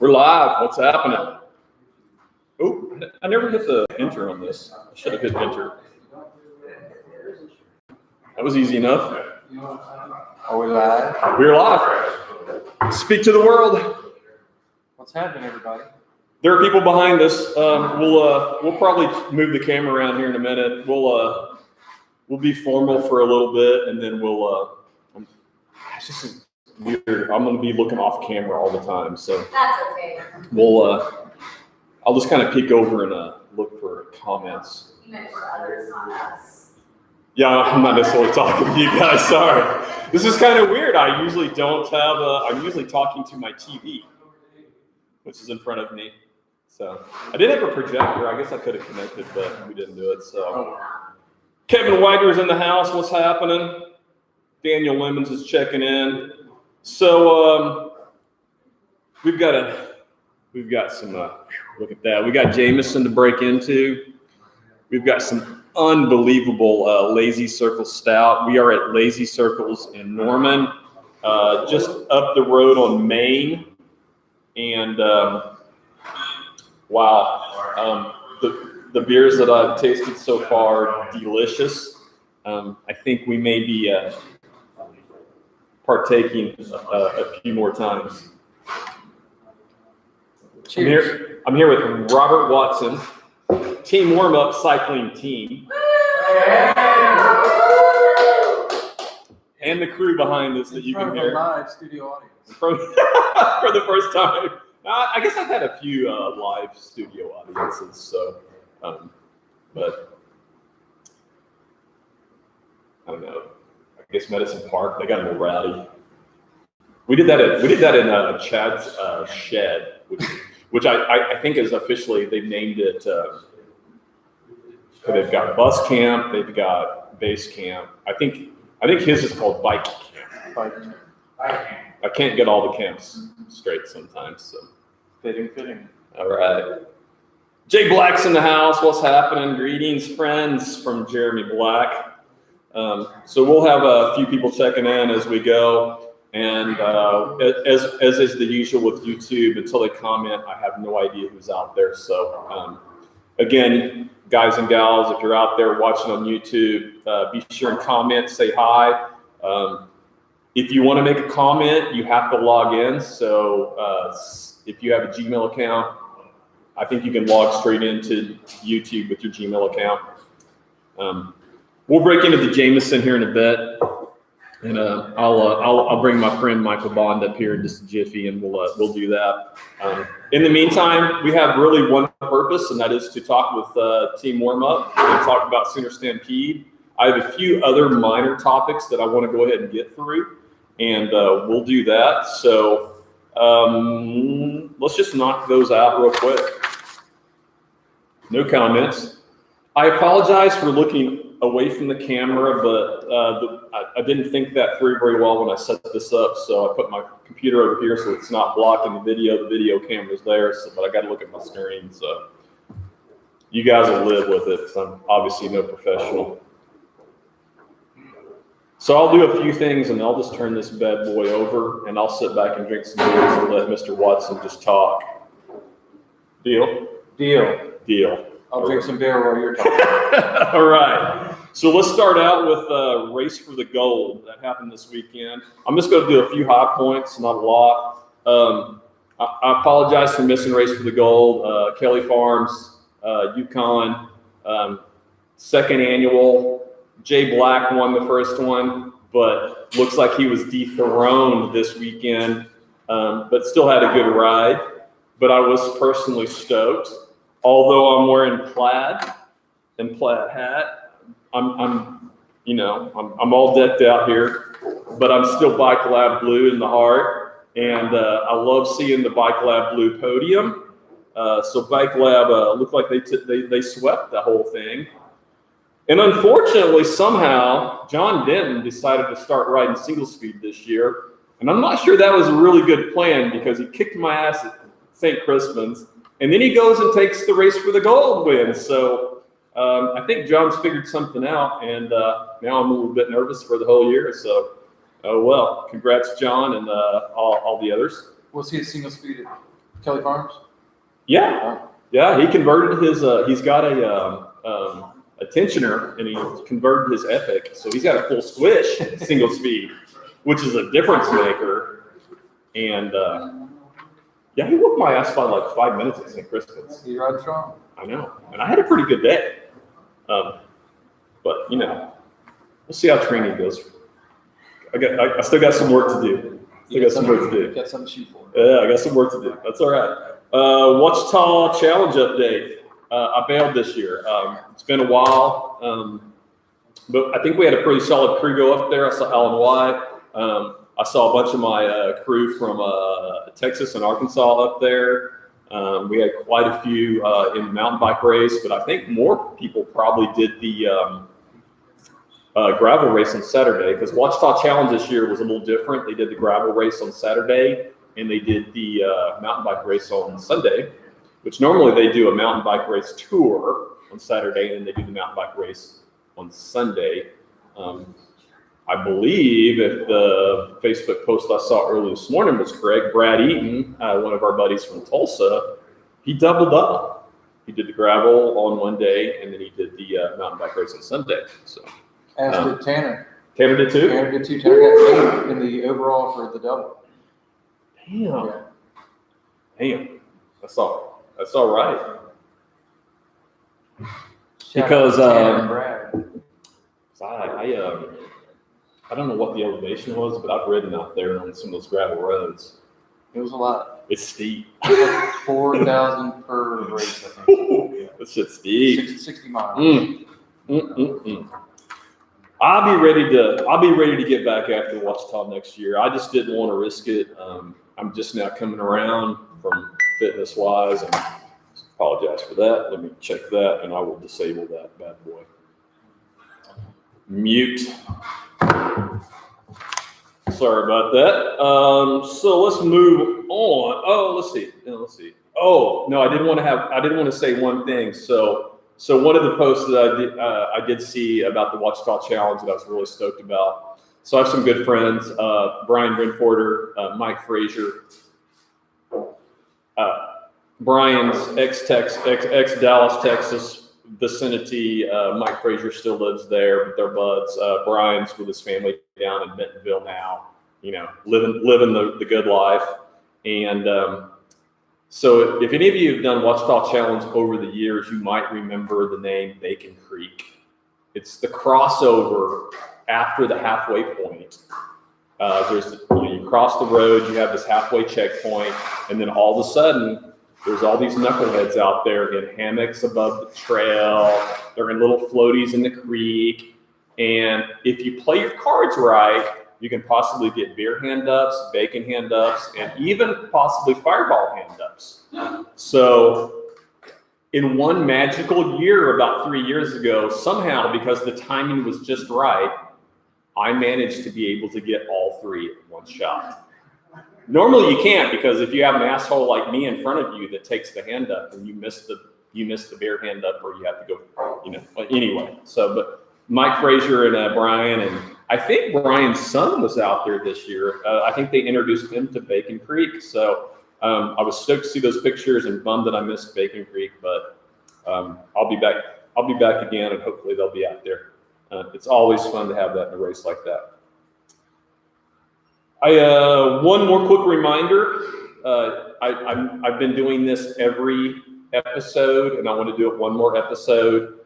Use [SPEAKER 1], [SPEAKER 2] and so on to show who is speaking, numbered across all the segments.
[SPEAKER 1] We're live. What's happening? Oh, I never hit the enter on this. I should have hit enter. That was easy enough.
[SPEAKER 2] Are we live?
[SPEAKER 1] We're live. Speak to the world.
[SPEAKER 2] What's happening, everybody?
[SPEAKER 1] There are people behind us. We'll probably move the camera around here in a minute. We'll be formal for a little bit, and then it's just weird. I'm going to be looking off camera all the time, so
[SPEAKER 3] that's okay.
[SPEAKER 1] I'll just kind of peek over and look for comments.
[SPEAKER 3] You meant for others, not us.
[SPEAKER 1] Yeah, I'm not necessarily talking to you guys. Sorry. This is kind of weird. I usually don't have I'm usually talking to my TV, which is in front of me. So I did have a projector. I guess I could have connected, but we didn't do it. So Kevin Widener's in the house. What's happening? Daniel Lemons is checking in. So we've got some. Look at that. We got Jameson to break into. We've got some unbelievable Lazy Circle Stout. We are at Lazy Circles in Norman, just up the road on Main. And wow, the beers that I've tasted so far, delicious. I think we may be partaking a few more times.
[SPEAKER 2] Cheers.
[SPEAKER 1] I'm here with Robert Watson, Team Warm Up Cycling Team, and the crew behind us that you can hear.
[SPEAKER 2] Live studio audience.
[SPEAKER 1] For the first time. I guess I've had a few live studio audiences, so, but I don't know. I guess Medicine Park, they got a little rowdy. We did that in Chad's shed, which I think is officially, they've named it. They've got bus camp, they've got base camp. I think his is called bike camp.
[SPEAKER 2] Bike camp.
[SPEAKER 1] I can't get all the camps straight sometimes. So
[SPEAKER 2] Fitting.
[SPEAKER 1] All right. Jay Black's in the house. What's happening? Greetings, friends, from Jeremy Black. So we'll have a few people checking in as we go. And as is the usual with YouTube, until they comment, I have no idea who's out there. So again, guys and gals, if you're out there watching on YouTube, be sure and comment, say hi. If you want to make a comment, you have to log in. So if you have a Gmail account, I think you can log straight into YouTube with your Gmail account. We'll break into the Jameson here in a bit, and I'll bring my friend Michael Bond up here in just a jiffy, and we'll do that. In the meantime, we have really one purpose, and that is to talk with Team Warm Up and talk about Sooner Stampede. I have a few other minor topics that I want to go ahead and get through, and we'll do that. So let's just knock those out real quick. No comments. I apologize for looking away from the camera, but I didn't think that through very well when I set this up. So I put my computer over here so it's not blocking the video. The video camera's there, but I got to look at my screen. So you guys will live with it, because I'm obviously no professional. So I'll do a few things, and I'll just turn this bad boy over, and I'll sit back and drink some beers and let Mr. Watson just talk. Deal? Deal.
[SPEAKER 2] I'll drink some beer while you're talking.
[SPEAKER 1] All right. So let's start out with Race for the Gold. That happened this weekend. I'm just going to do a few high points, not a lot. I apologize for missing Race for the Gold. Kelly Farms, Yukon, second annual. Jay Black won the first one, but looks like he was dethroned this weekend, but still had a good ride. But I was personally stoked. Although I'm wearing plaid and plaid hat, I'm all decked out here, but I'm still Bike Lab Blue in the heart, and I love seeing the Bike Lab Blue podium. So Bike Lab looked like they swept the whole thing, and unfortunately, somehow John Denton decided to start riding single speed this year, and I'm not sure that was a really good plan, because he kicked my ass at St. Crispin's. And then he goes and takes the Race for the Gold win. So I think John's figured something out, and now I'm a little bit nervous for the whole year. So Oh, well, congrats, John, and all the others.
[SPEAKER 2] Was he a single speed at Kelly Farms?
[SPEAKER 1] Yeah, yeah, he converted his, he's got a tensioner, and he converted his Epic, so he's got a full squish single speed, which is a difference maker. And yeah, he whooped my ass by like 5 minutes at St. Crispin's.
[SPEAKER 2] He rides strong.
[SPEAKER 1] I know, and I had a pretty good day. But you know, we'll see how training goes. I still got some work to do.
[SPEAKER 2] Got something to shoot for.
[SPEAKER 1] Yeah, I got some work to do. That's all right. Wichita Challenge update. I bailed this year. It's been a while, but I think we had a pretty solid crew go up there. I saw Alan White. I saw a bunch of my crew from Texas and Arkansas up there. We had quite a few in the mountain bike race, but I think more people probably did the gravel race on Saturday, because Wichita Challenge this year was a little different. They did the gravel race on Saturday, and they did the mountain bike race on Sunday, which normally they do a mountain bike race tour on Saturday, and they do the mountain bike race on Sunday. I believe if the Facebook post I saw early this morning was correct, Brad Eaton, one of our buddies from Tulsa, he doubled up. He did the gravel on one day, and then he did the mountain bike race on Sunday. So.
[SPEAKER 2] As did Tanner.
[SPEAKER 1] Tanner did too?
[SPEAKER 2] Tanner did too. Tanner got 8th in the overall for the double.
[SPEAKER 1] Damn.
[SPEAKER 2] Yeah.
[SPEAKER 1] Damn. That's all right.
[SPEAKER 2] Shout
[SPEAKER 1] Because
[SPEAKER 2] out to Tanner and Brad.
[SPEAKER 1] I don't know what the elevation was, but I've ridden out there on some of those gravel roads.
[SPEAKER 2] It was a lot.
[SPEAKER 1] It's steep.
[SPEAKER 2] It was like 4,000 per race, I think.
[SPEAKER 1] That shit's steep.
[SPEAKER 2] 60 miles.
[SPEAKER 1] I'll be ready to get back after Wichita next year. I just didn't want to risk it. I'm just now coming around from fitness wise, and apologize for that. Let me check that, and I will disable that bad boy. Mute. Sorry about that. So let's move on. Oh, let's see. Oh no, I didn't want to say one thing. So one of the posts that I did see about the Wichita Challenge that I was really stoked about. So I have some good friends, Brian Renforder, Mike Frazier, Brian's ex-Dallas, Texas vicinity. Mike Frazier still lives there, but they're buds. Brian's with his family down in Bentonville now, you know, living the good life. And so if any of you have done Wichita Challenge over the years, you might remember the name Bacon Creek. It's the crossover after the halfway point. You cross the road, you have this halfway checkpoint, and then all of a sudden, there's all these knuckleheads out there in hammocks above the trail. They're in little floaties in the creek. And if you play your cards right, you can possibly get beer hand-ups, bacon hand-ups, and even possibly fireball hand-ups. So in one magical year about 3 years ago, somehow, because the timing was just right, I managed to be able to get all three in one shot. Normally you can't, because if you have an asshole like me in front of you that takes the hand up and you miss the beer hand up, or you have to go, you know, anyway. So, but Mike Frazier and Brian, and I think Brian's son was out there this year. I think they introduced him to Bacon Creek. So I was stoked to see those pictures and bummed that I missed Bacon Creek, but I'll be back again, and hopefully they'll be out there. It's always fun to have that in a race like that. One more quick reminder. I've been doing this every episode, and I want to do it one more episode.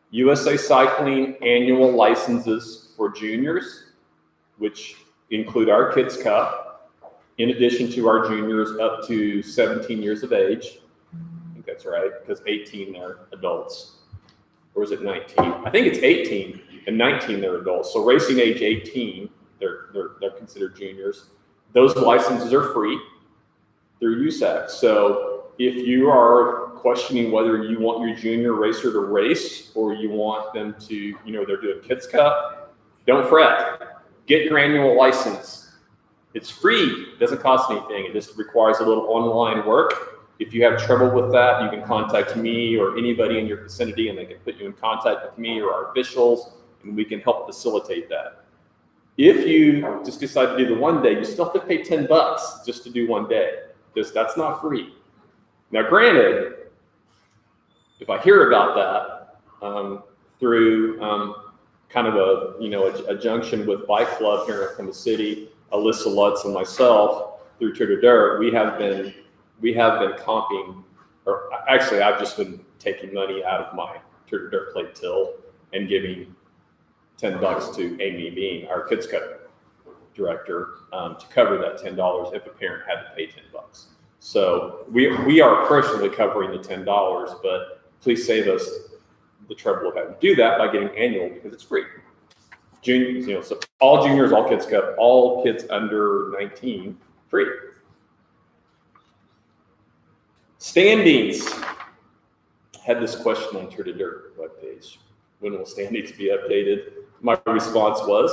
[SPEAKER 1] USA Cycling annual licenses for juniors, which include our Kids Cup, in addition to our juniors up to 17 years of age. I think that's right, because 18 are adults. Or is it 19? I think it's 18, and 19 they're adults. So racing age 18, they're considered juniors. Those licenses are free through USAC. So if you are questioning whether you want your junior racer to race, or you want them to, you know, they're doing Kids Cup, don't fret. Get your annual license. It's free. It doesn't cost anything. It just requires a little online work. If you have trouble with that, you can contact me or anybody in your vicinity, and they can put you in contact with me or our officials, and we can help facilitate that. If you just decide to do the one day, you still have to pay $10 just to do one day. That's not free. Now, granted, if I hear about that through kind of a junction with Bike Club here in Oklahoma City, Alyssa Lutz and myself through Trigger Dirt, we have been comping, or actually I've just been taking money out of my Trigger Dirt plate till and giving $10 to Amy Bean, our Kids Cup director, to cover that $10 if a parent had to pay $10. So we are personally covering the $10, but please save us the trouble of having to do that by getting annual because it's free. Juniors, so all juniors, all Kids Cup, all kids under 19, free. Standings. Had this question on Trigger Dirt webpage. When will standings be updated? My response was,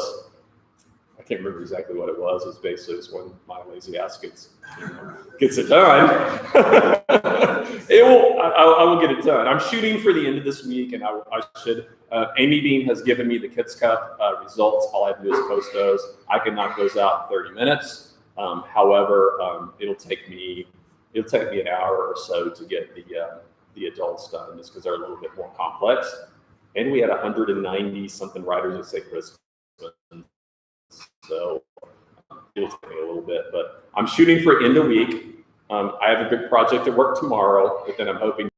[SPEAKER 1] I can't remember exactly what it was. It's basically when my lazy ass gets it done. I will get it done. I'm shooting for the end of this week, and I should. Amy Bean has given me the Kids Cup results. All I have to do is post those. I can knock those out in 30 minutes. However, it'll take me an hour or so to get the adults done, just because they're a little bit more complex. And we had 190 something riders at St. Crispin. So it'll take me a little bit, but I'm shooting for end of week. I have a big project at work tomorrow, but then I'm hoping.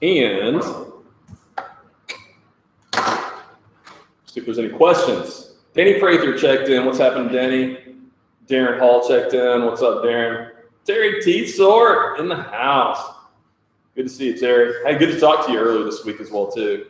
[SPEAKER 1] And see if there's any questions. Danny Prather checked in. What's happening, Danny? Darren Hall checked in. What's up, Darren? Terry Teetsort in the house. Good to see you, Terry. Hey, good to talk to you earlier this week as well, too.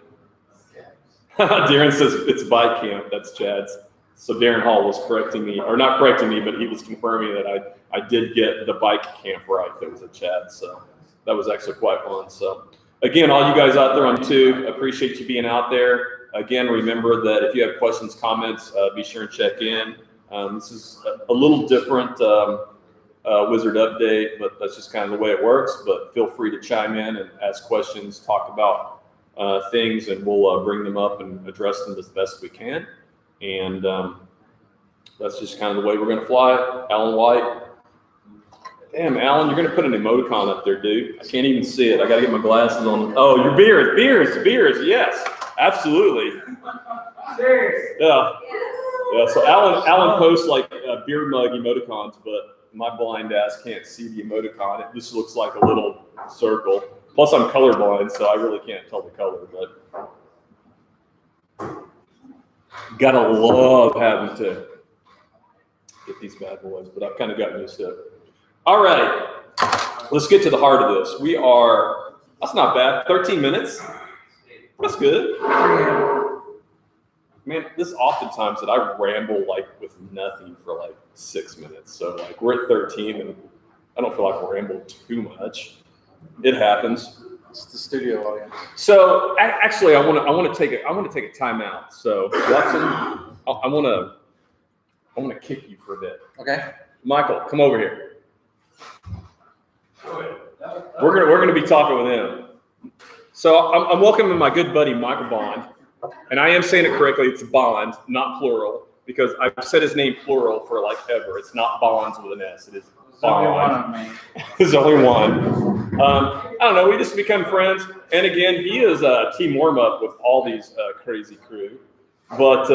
[SPEAKER 1] Darren says it's bike camp. That's Chad's. So Darren Hall was correcting me, or not correcting me, but he was confirming that I did get the bike camp right. That was a Chad. So that was actually quite fun. So again, all you guys out there on Tube, appreciate you being out there. Again, remember that if you have questions, comments, be sure and check in. This is a little different Wizard update, but that's just kind of the way it works. But feel free to chime in and ask questions, talk about things, and we'll bring them up and address them as best we can. And that's just kind of the way we're going to fly. Alan White. Damn, Alan, you're going to put an emoticon up there, dude. I can't even see it. I got to get my glasses on. Oh, your beers. Yes, absolutely.
[SPEAKER 3] Cheers.
[SPEAKER 1] Yeah. Yeah. So Alan posts like beer mug emoticons, but my blind ass can't see the emoticon. It just looks like a little circle. Plus, I'm colorblind, so I really can't tell the color. But gotta love having to get these bad boys. But I've kind of gotten used to it. All right, let's get to the heart of this. That's not bad. 13 minutes. That's good. Man, this is oftentimes that I ramble like with nothing for like 6 minutes. So like we're at 13, and I don't feel like I ramble too much. It happens.
[SPEAKER 2] It's the studio audience.
[SPEAKER 1] So actually, I want to take a timeout. So Watson, I want to kick you for a bit.
[SPEAKER 2] Okay.
[SPEAKER 1] Michael, come over here. We're gonna be talking with him. So I'm welcoming my good buddy Michael Bond, and I am saying it correctly. It's Bond, not plural, because I've said his name plural for like ever. It's not Bonds with an S. It is Bond. There's only one. I don't know. We just become friends, and again, he is a team warm up with all these crazy crew. But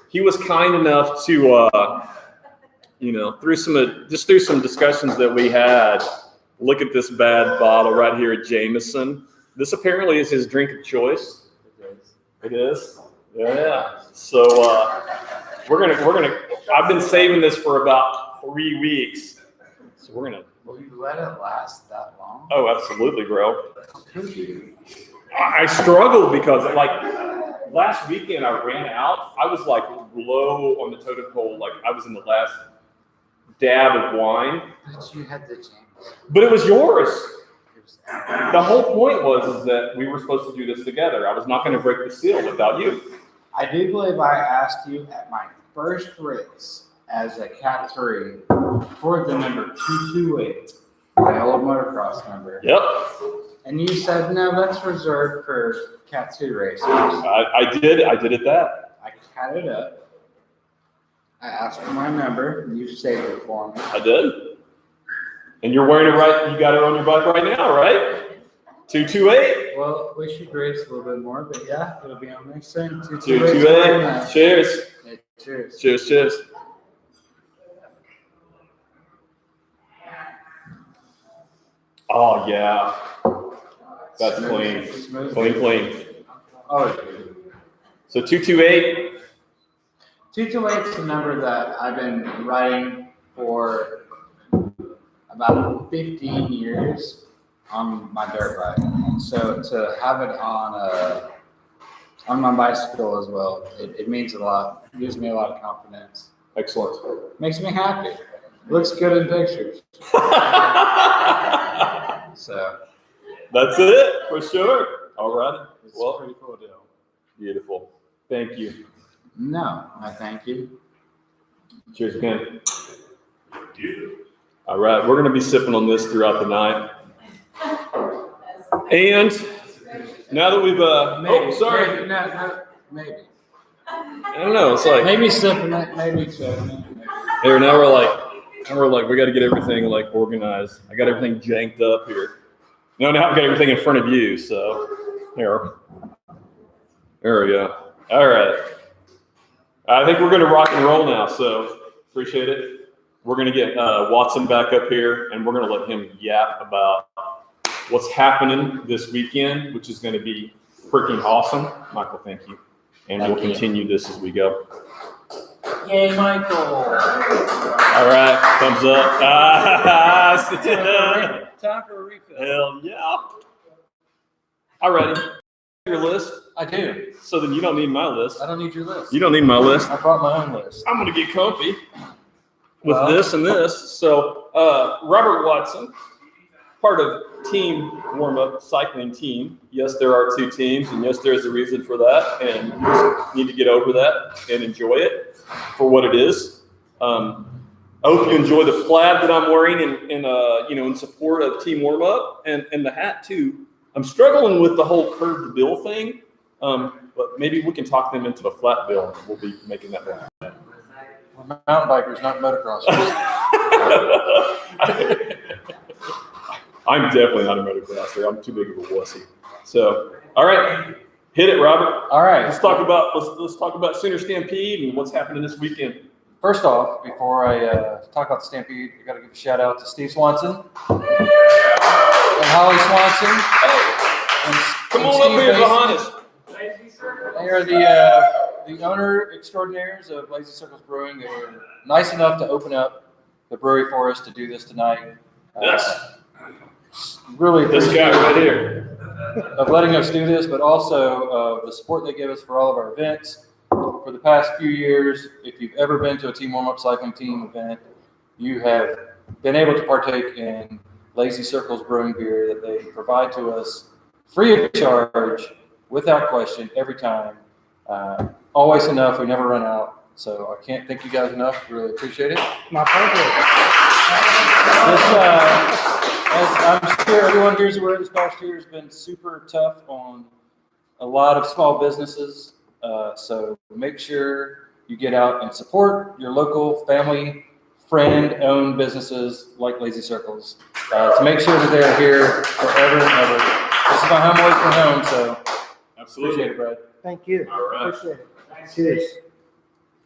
[SPEAKER 1] he was kind enough to, through some discussions that we had. Look at this bad bottle right here at Jameson. This apparently is his drink of choice. It is. Yeah. So we're gonna. I've been saving this for about 3 weeks. So we're gonna.
[SPEAKER 2] Will you let it last that long?
[SPEAKER 1] Oh, absolutely, bro. I struggled because like last weekend I ran out. I was like low on the totem pole. Like I was in the last dab of wine.
[SPEAKER 2] But you had the James.
[SPEAKER 1] But it was yours. The whole point was that we were supposed to do this together. I was not going to break the seal without you.
[SPEAKER 2] I do believe I asked you at my first race as a Cat 3 for the number 228, my old motocross number.
[SPEAKER 1] Yep.
[SPEAKER 2] And you said, no, that's reserved for Cat 2 races.
[SPEAKER 1] I did at that.
[SPEAKER 2] had it up. I asked for my number. You saved it for me.
[SPEAKER 1] I did. And you're wearing it right. You got it on your bike right now, right? 228.
[SPEAKER 2] Well, we should race a little bit more, but yeah, it'll be on there soon.
[SPEAKER 1] 228. Cheers.
[SPEAKER 2] Hey, cheers.
[SPEAKER 1] Cheers, cheers. Oh, yeah. That's clean.
[SPEAKER 2] Smooth.
[SPEAKER 1] Clean.
[SPEAKER 2] Oh,
[SPEAKER 1] So 228.
[SPEAKER 2] 228 is the number that I've been writing for about 15 years on my dirt bike. So to have it on my bicycle as well, it means a lot. It gives me a lot of confidence.
[SPEAKER 1] Excellent.
[SPEAKER 2] Makes me happy. Looks good in pictures. So
[SPEAKER 1] That's it, for sure. All right.
[SPEAKER 2] it's
[SPEAKER 1] Well,
[SPEAKER 2] a pretty cool deal.
[SPEAKER 1] beautiful. Thank you.
[SPEAKER 2] No, I thank you.
[SPEAKER 1] Cheers again. All right, we're going to be sipping on this throughout the night. And now that we've, sorry.
[SPEAKER 2] Maybe.
[SPEAKER 1] I don't know. It's like,
[SPEAKER 2] Maybe sipping it, maybe sipping it.
[SPEAKER 1] here, now we're like, we got to get everything like organized. I got everything janked up here. No, now I've got everything in front of you. So here we go. All right. I think we're going to rock and roll now. So appreciate it. We're going to get Watson back up here, and we're going to let him yap about what's happening this weekend, which is going to be freaking awesome. Michael, thank you. And we'll continue this as we go.
[SPEAKER 2] Yay, Michael.
[SPEAKER 1] All right, thumbs up.
[SPEAKER 2] Time for a refill.
[SPEAKER 1] Hell yeah. All righty. Your list.
[SPEAKER 2] I do.
[SPEAKER 1] So then you don't need my list.
[SPEAKER 2] I don't need your list.
[SPEAKER 1] You don't need my list.
[SPEAKER 2] I brought my own list.
[SPEAKER 1] I'm going to get comfy with this and this. So Robert Watson, part of team warm-up cycling team. Yes, there are two teams, and yes, there is a reason for that, and you just need to get over that and enjoy it for what it is. I hope you enjoy the plaid that I'm wearing in support of team warm-up and the hat too. I'm struggling with the whole curved bill thing, but maybe we can talk them into a flat bill. We'll be making that happen.
[SPEAKER 2] We're mountain bikers, not motocrossers.
[SPEAKER 1] I'm definitely not a motocrosser. I'm too big of a wussy. So, all right, hit it, Robert.
[SPEAKER 2] All right.
[SPEAKER 1] Let's talk about Sooner Stampede and what's happening this weekend.
[SPEAKER 4] First off, before I talk about the Stampede, I got to give a shout out to Steve Swanson and Holly Swanson.
[SPEAKER 1] Come on up here behind us.
[SPEAKER 4] They are the owner extraordinaires of Lazy Circles Brewing. They were nice enough to open up the brewery for us to do this tonight.
[SPEAKER 1] Yes.
[SPEAKER 4] Really
[SPEAKER 1] This guy right here.
[SPEAKER 4] of letting us do this, but also the support they give us for all of our events. For the past few years, if you've ever been to a Team Warm-Up Cycling Team event, you have been able to partake in Lazy Circles Brewing beer that they provide to us free of charge, without question, every time. Always enough. We never run out. So I can't thank you guys enough. Really appreciate it.
[SPEAKER 2] My pleasure.
[SPEAKER 4] As I'm sure everyone here is aware, this past year has been super tough on a lot of small businesses. So make sure you get out and support your local family, friend-owned businesses like Lazy Circles to make sure that they're here forever and ever. This is my home away from home, so
[SPEAKER 1] Absolutely.
[SPEAKER 4] appreciate it, Brad.
[SPEAKER 3] Thank you.
[SPEAKER 1] All right.
[SPEAKER 3] Appreciate it. Cheers.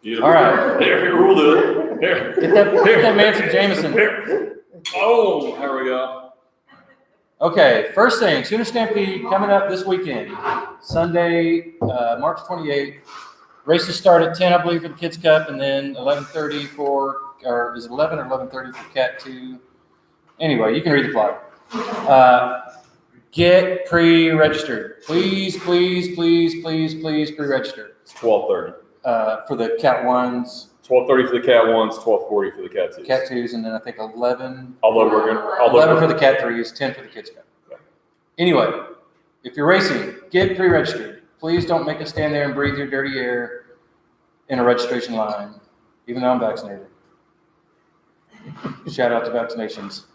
[SPEAKER 1] Beautiful.
[SPEAKER 4] All right.
[SPEAKER 1] Here, we'll do it. Here.
[SPEAKER 4] Get that man some Jameson.
[SPEAKER 1] Here. Oh, there we go.
[SPEAKER 4] Okay, first thing, Sooner Stampede coming up this weekend, Sunday, March 28th. Races start at 10, I believe, for the Kids Cup, and then 11:30 or is it 11 or 11:30 for Cat 2? Anyway, you can read the flyer. Get pre-registered. Please pre-register.
[SPEAKER 1] It's 12:30.
[SPEAKER 4] For the Cat 1s,
[SPEAKER 1] 12:30 for the Cat 1s, 12:40 for the Cat 2s.
[SPEAKER 4] Cat 2s, and then I think 11.
[SPEAKER 1] Although
[SPEAKER 4] 11 for the Cat 3s, 10 for the Kids Cup. Anyway, if you're racing, get pre-registered. Please don't make us stand there and breathe your dirty air in a registration line, even though I'm vaccinated. Shout out to vaccinations.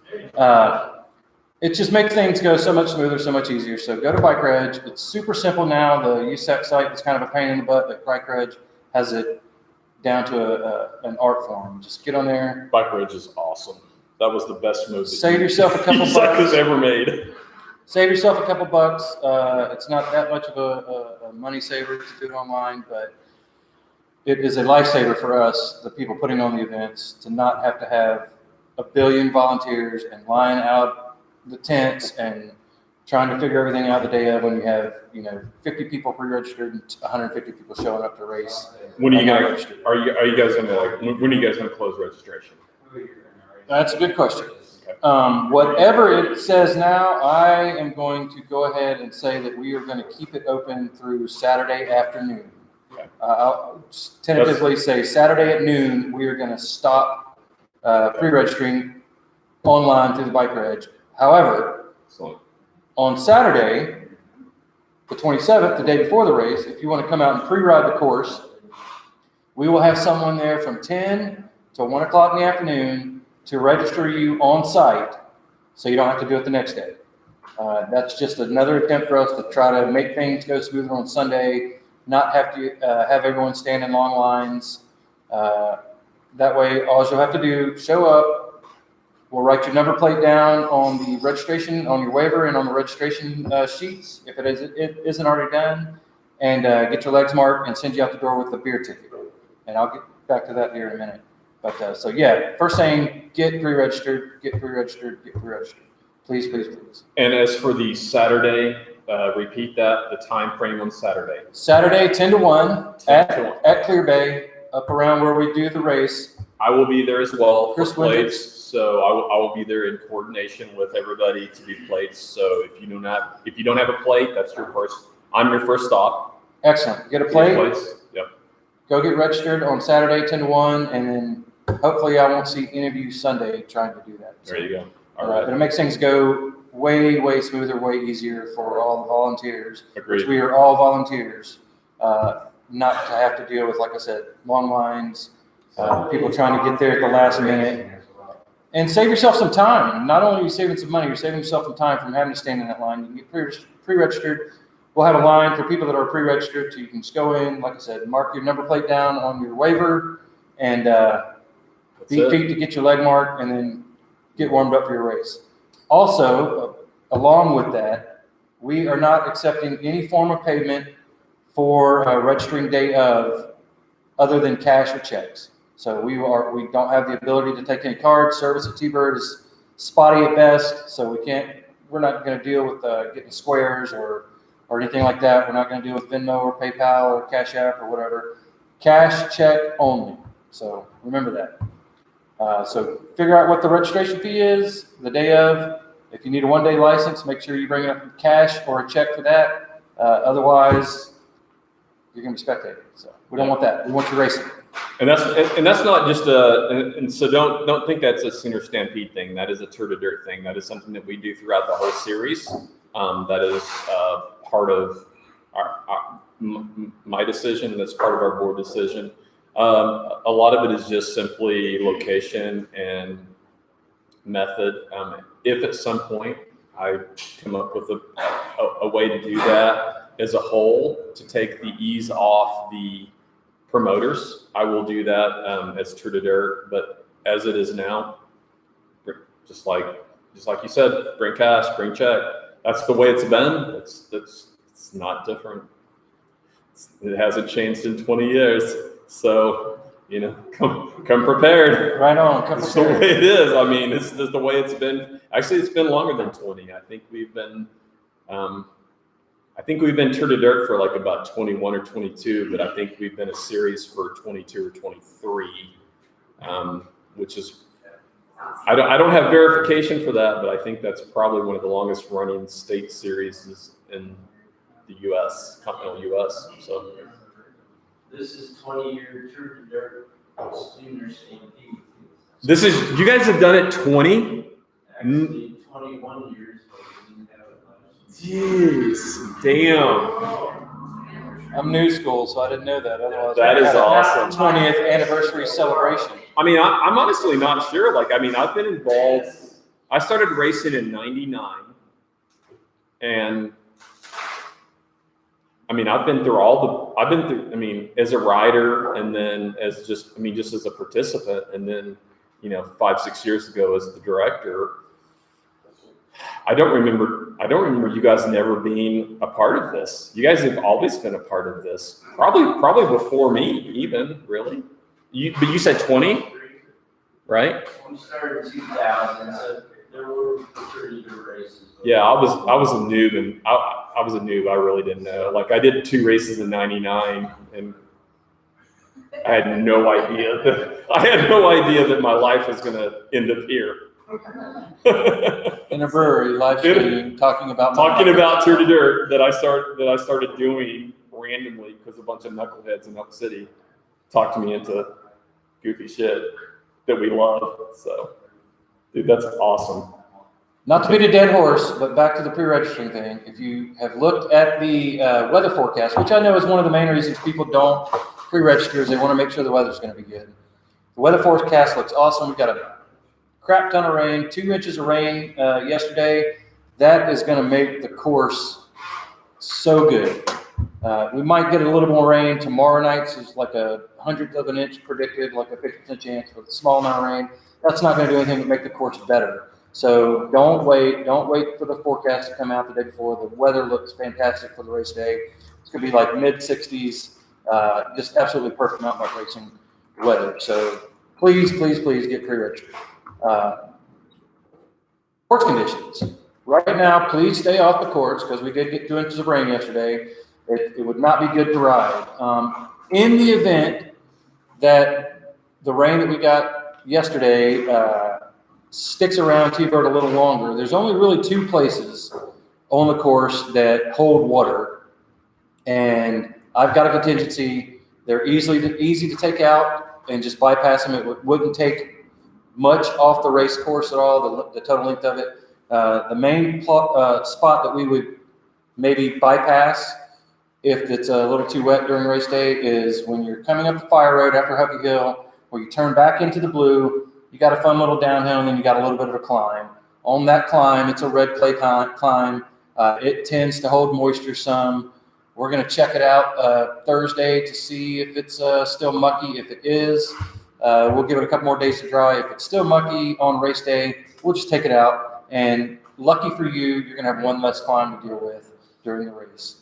[SPEAKER 4] It just makes things go so much smoother, so much easier. So go to Bike Reg. It's super simple now. The USAC site is kind of a pain in the butt, but Bike Reg has it down to an art form. Just get on there.
[SPEAKER 1] Bike Ridge is awesome. That was the best move.
[SPEAKER 4] Save yourself a couple
[SPEAKER 1] Zuck has
[SPEAKER 4] bucks.
[SPEAKER 1] ever made.
[SPEAKER 4] Save yourself a couple bucks. It's not that much of a money saver to do it online, but it is a lifesaver for us, the people putting on the events, to not have to have a billion volunteers and line out the tents and trying to figure everything out the day of when you have 50 people pre-registered and 150 people showing up to race.
[SPEAKER 1] When are you
[SPEAKER 4] and not
[SPEAKER 1] gonna?
[SPEAKER 4] registered.
[SPEAKER 1] Are you guys gonna when are you guys gonna close registration?
[SPEAKER 4] That's a good question. Whatever it says now, I am going to go ahead and say that we are going to keep it open through Saturday afternoon.
[SPEAKER 1] Okay.
[SPEAKER 4] I'll tentatively say Saturday at noon, we are going to stop pre-registering online through the Bike Ridge. However,
[SPEAKER 1] Excellent.
[SPEAKER 4] on Saturday, the 27th, the day before the race, if you want to come out and pre-ride the course, we will have someone there from 10 to 1 o'clock in the afternoon to register you on site, so you don't have to do it the next day. That's just another attempt for us to try to make things go smoother on Sunday, not have to have everyone stand in long lines. That way, all you'll have to do, show up, we'll write your number plate down on the registration, on your waiver, and on the registration sheets, if it isn't already done, and get your legs marked and send you out the door with the beer ticket. And I'll get back to that here in a minute. But so yeah, first thing, get pre-registered, get pre-registered, get pre-registered. Please, please, please.
[SPEAKER 1] And as for the Saturday, repeat that, the time frame on Saturday.
[SPEAKER 4] Saturday, 10 to 1
[SPEAKER 1] 10 to 1.
[SPEAKER 4] at Clear Bay, up around where we do the race.
[SPEAKER 1] I will be there as well for
[SPEAKER 4] Chris
[SPEAKER 1] plates, so I will be there in coordination with everybody to be plates. So if you don't have a plate, I'm your first stop.
[SPEAKER 4] Excellent. Get a plate.
[SPEAKER 1] Plates. Yep.
[SPEAKER 4] Go get registered on Saturday, 10 to 1, and then hopefully I won't see any of you Sunday trying to do that.
[SPEAKER 1] There you go. All right.
[SPEAKER 4] It'll make things go way, way smoother, way easier for all the volunteers,
[SPEAKER 1] Agreed.
[SPEAKER 4] which we are all volunteers, not to have to deal with, like I said, long lines, people trying to get there at the last minute. And save yourself some time. Not only are you saving some money, you're saving yourself some time from having to stand in that line. You can get pre-registered. We'll have a line for people that are pre-registered, so you can just go in, like I said, mark your number plate down on your waiver, and beat feet to get your leg marked, and then get warmed up for your race. Also, along with that, we are not accepting any form of payment for registering day of, other than cash or checks. So we don't have the ability to take any cards. Service at T-Bird is spotty at best, so we're not going to deal with getting squares or anything like that. We're not going to deal with Venmo or PayPal or Cash App or whatever. Cash, check only. So remember that. So figure out what the registration fee is the day of. If you need a one-day license, make sure you bring up cash or a check for that. Otherwise, you're going to be spectating. So we don't want that. We want you racing.
[SPEAKER 1] And that's not just and so don't think that's a Sooner Stampede thing. That is a Tour de Dirt thing. That is something that we do throughout the whole series. That is part of my decision. That's part of our board decision. A lot of it is just simply location and method. If at some point I come up with a way to do that as a whole, to take the ease off the promoters, I will do that as Tour de Dirt. But as it is now, just like you said, bring cash, bring check. That's the way it's been. It's not different. It hasn't changed in 20 years. So, come prepared.
[SPEAKER 4] Right on.
[SPEAKER 1] It's the way it is. I mean, it's just the way it's been. Actually, it's been longer than 20. I think we've been Tour de Dirt for like about 21 or 22, but I think we've been a series for 22 or 23, which is, I don't have verification for that, but I think that's probably one of the longest running state series in the U.S., continental U.S. So.
[SPEAKER 3] This is 20-year Tour de Dirt Sooner Stampede.
[SPEAKER 1] You guys have done it 20?
[SPEAKER 3] Actually, 21 years. But we didn't have it last
[SPEAKER 1] Jeez, damn.
[SPEAKER 4] I'm new school, so I didn't know that. Otherwise,
[SPEAKER 1] That is
[SPEAKER 4] we had a
[SPEAKER 1] awesome.
[SPEAKER 4] 20th anniversary celebration.
[SPEAKER 1] I mean, I'm honestly not sure. I've been involved. I started racing in '99, and I mean, I've been through I mean, as a rider and then as just as a participant, and then, 5-6 years ago as the director. I don't remember you guys never being a part of this. You guys have always been a part of this. Probably before me even, really. But you said 20, right?
[SPEAKER 3] We started in 2000, so there were pretty good races.
[SPEAKER 1] Yeah, I was a noob, and I was a noob. I really didn't know. Like, I did 2 races in '99, and I had no idea that my life was going to end up here.
[SPEAKER 4] In a brewery, live stream, talking about
[SPEAKER 1] Tour de Dirt that I started doing randomly because a bunch of knuckleheads in Elk City talked me into goofy shit that we love. So, dude, that's awesome.
[SPEAKER 4] Not to beat a dead horse, but back to the pre-registering thing. If you have looked at the weather forecast, which I know is one of the main reasons people don't pre-register, is they want to make sure the weather's going to be good. The weather forecast looks awesome. We've got a crap ton of rain, 2 inches of rain yesterday. That is going to make the course so good. We might get a little more rain tomorrow night. So it's like a 100th of an inch predicted, like a 50% chance with a small amount of rain. That's not going to do anything but make the course better. So don't wait for the forecast to come out the day before. The weather looks fantastic for the race day. It's going to be like mid-60s, just absolutely perfect mountain bike racing weather. So please get pre-registered. Course conditions. Right now, please stay off the course because we did get 2 inches of rain yesterday. It would not be good to ride. In the event that the rain that we got yesterday sticks around T-Bird a little longer, there's only really 2 places on the course that hold water. And I've got a contingency. They're easy to take out and just bypass them. It wouldn't take much off the race course at all, the total length of it. The main spot that we would maybe bypass if it's a little too wet during race day is when you're coming up the fire road after Huffy Hill, where you turn back into the blue. You got a fun little downhill, and then you got a little bit of a climb. On that climb, it's a red clay climb. It tends to hold moisture some. We're going to check it out Thursday to see if it's still mucky. If it is, we'll give it a couple more days to dry. If it's still mucky on race day, we'll just take it out. And lucky for you, you're going to have one less climb to deal with during the race.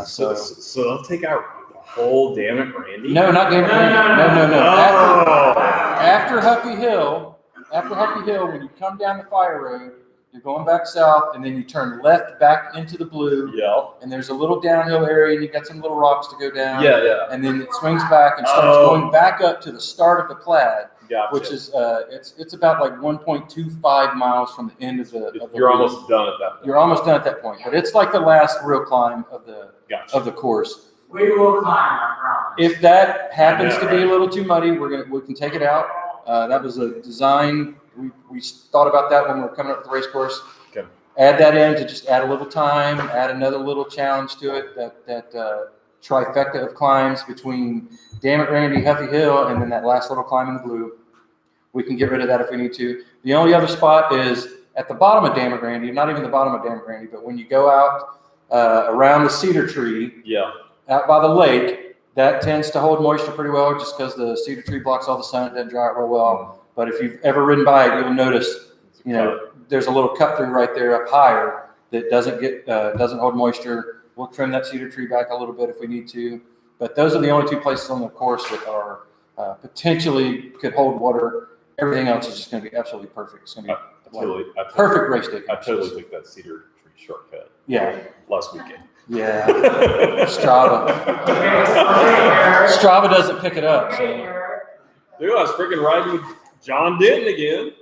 [SPEAKER 1] So they'll take out the whole Damn It Randy?
[SPEAKER 4] No, not Damn It Randy. No.
[SPEAKER 1] Oh.
[SPEAKER 4] After Huffy Hill, when you come down the fire road, you're going back south, and then you turn left back into the blue.
[SPEAKER 1] Yeah.
[SPEAKER 4] And there's a little downhill area, and you got some little rocks to go down.
[SPEAKER 1] Yeah.
[SPEAKER 4] And then it swings back and starts going back up to the start of the Plaid,
[SPEAKER 1] gotcha.
[SPEAKER 4] Which is it's about like 1.25 miles from the end of the.
[SPEAKER 1] You're almost done at that point.
[SPEAKER 4] You're almost done at that point, but it's like the last real climb of the
[SPEAKER 1] Gotcha.
[SPEAKER 4] Course.
[SPEAKER 3] We will climb, I promise.
[SPEAKER 4] If that happens to be a little too muddy, we can take it out. That was a design. We thought about that when we were coming up with the race course.
[SPEAKER 1] Okay.
[SPEAKER 4] Add that in to just add a little time, add another little challenge to it. That trifecta of climbs between Damn It Randy, Huffy Hill, and then that last little climb in the blue. We can get rid of that if we need to. The only other spot is at the bottom of Damn It Randy. Not even the bottom of Damn It Randy, but when you go out around the cedar tree.
[SPEAKER 1] Yeah.
[SPEAKER 4] Out by the lake, that tends to hold moisture pretty well just because the cedar tree blocks all the sun. It doesn't dry out real well. But if you've ever ridden by it, you'll notice, there's a little cut through right there up higher that doesn't hold moisture. We'll trim that cedar tree back a little bit if we need to. But those are the only 2 places on the course that are potentially could hold water. Everything else is just going to be absolutely perfect. It's going to be perfect race day.
[SPEAKER 1] I totally took that cedar tree shortcut.
[SPEAKER 4] Yeah.
[SPEAKER 1] Last weekend.
[SPEAKER 4] Yeah. Strava doesn't pick it up. So.
[SPEAKER 1] Dude, I was freaking riding with John Denton again.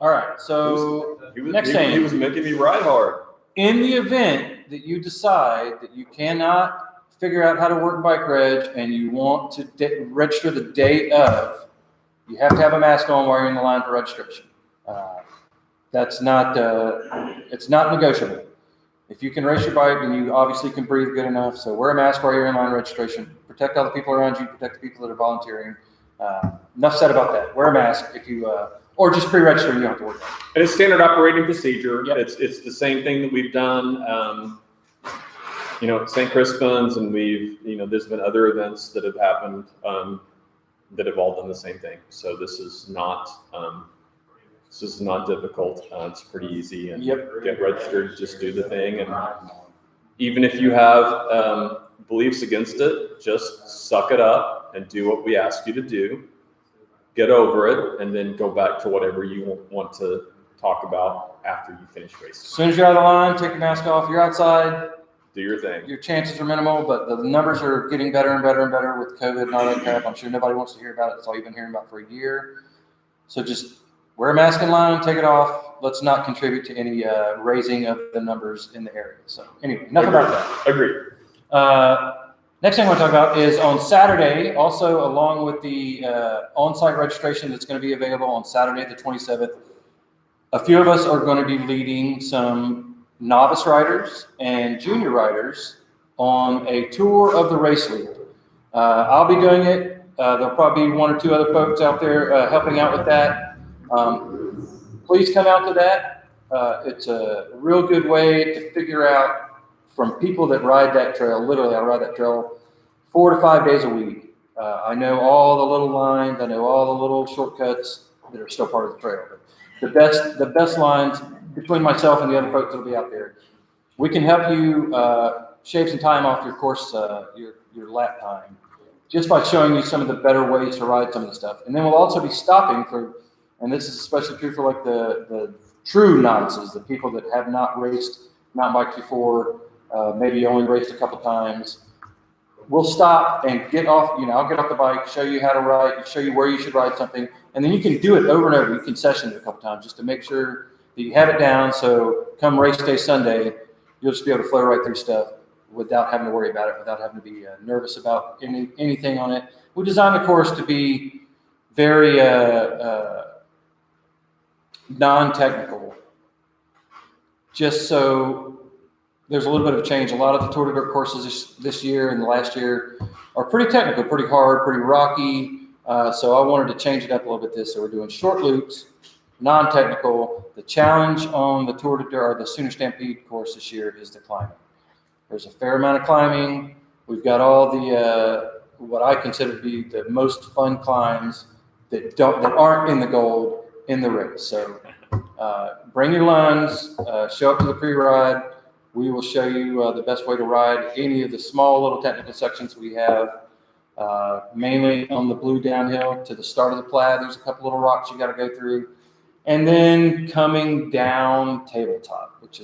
[SPEAKER 4] All right. So next thing.
[SPEAKER 1] He was making me ride hard.
[SPEAKER 4] In the event that you decide that you cannot figure out how to work bike reg and you want to register the day of, you have to have a mask on while you're in the line for registration. That's not, it's not negotiable. If you can race your bike, then you obviously can breathe good enough. So wear a mask while you're in line registration. Protect all the people around you. Protect the people that are volunteering. Enough said about that. Wear a mask if you, or just pre-register and you don't have to worry about it.
[SPEAKER 1] And it's standard operating procedure.
[SPEAKER 4] Yep.
[SPEAKER 1] It's the same thing that we've done. St. Crispin's, and there's been other events that have happened that have all done the same thing. So this is not difficult. It's pretty easy, and get registered, just do the thing. And even if you have beliefs against it, just suck it up and do what we ask you to do. Get over it, and then go back to whatever you want to talk about after you finish racing.
[SPEAKER 4] As soon as you're out of the line, take your mask off. You're outside.
[SPEAKER 1] Do your thing.
[SPEAKER 4] Your chances are minimal, but the numbers are getting better and better and better with COVID and all that crap. I'm sure nobody wants to hear about it. It's all you've been hearing about for a year. So just wear a mask in line, take it off. Let's not contribute to any raising of the numbers in the area. So anyway, enough about that.
[SPEAKER 1] Agreed.
[SPEAKER 4] Next thing I want to talk about is on Saturday, also along with the on-site registration that's going to be available on Saturday the 27th, a few of us are going to be leading some novice riders and junior riders on a tour of the race loop. I'll be doing it. There'll probably be one or two other folks out there helping out with that. Please come out to that. It's a real good way to figure out from people that ride that trail. Literally, I ride that trail 4 to 5 days a week. I know all the little lines. I know all the little shortcuts that are still part of the trail. But the best lines between myself and the other folks that'll be out there. We can help you shave some time off your course, your lap time, just by showing you some of the better ways to ride some of the stuff. And then we'll also be stopping for, and this is especially true for like the true novices, the people that have not raced mountain bike before, maybe only raced a couple times. We'll stop and get off, I'll get off the bike, show you how to ride, show you where you should ride something, and then you can do it over and over. You can session it a couple times just to make sure that you have it down, so come race day Sunday, you'll just be able to flow right through stuff without having to worry about it, without having to be nervous about anything on it. We designed the course to be very non-technical, just so there's a little bit of a change. A lot of the Tour de Dirt courses this year and the last year are pretty technical, pretty hard, pretty rocky, so I wanted to change it up a little bit so we're doing short loops, non-technical. The challenge on the Tour de Dirt, or the Sooner Stampede course this year, is the climbing. There's a fair amount of climbing. We've got all the what I consider to be the most fun climbs that aren't in the gold in the race. So bring your lungs, show up to the pre-ride. We will show you the best way to ride any of the small little technical sections we have. Mainly on the blue downhill to the start of the Plaid. There's a couple little rocks you got to go through. And then coming down tabletop, which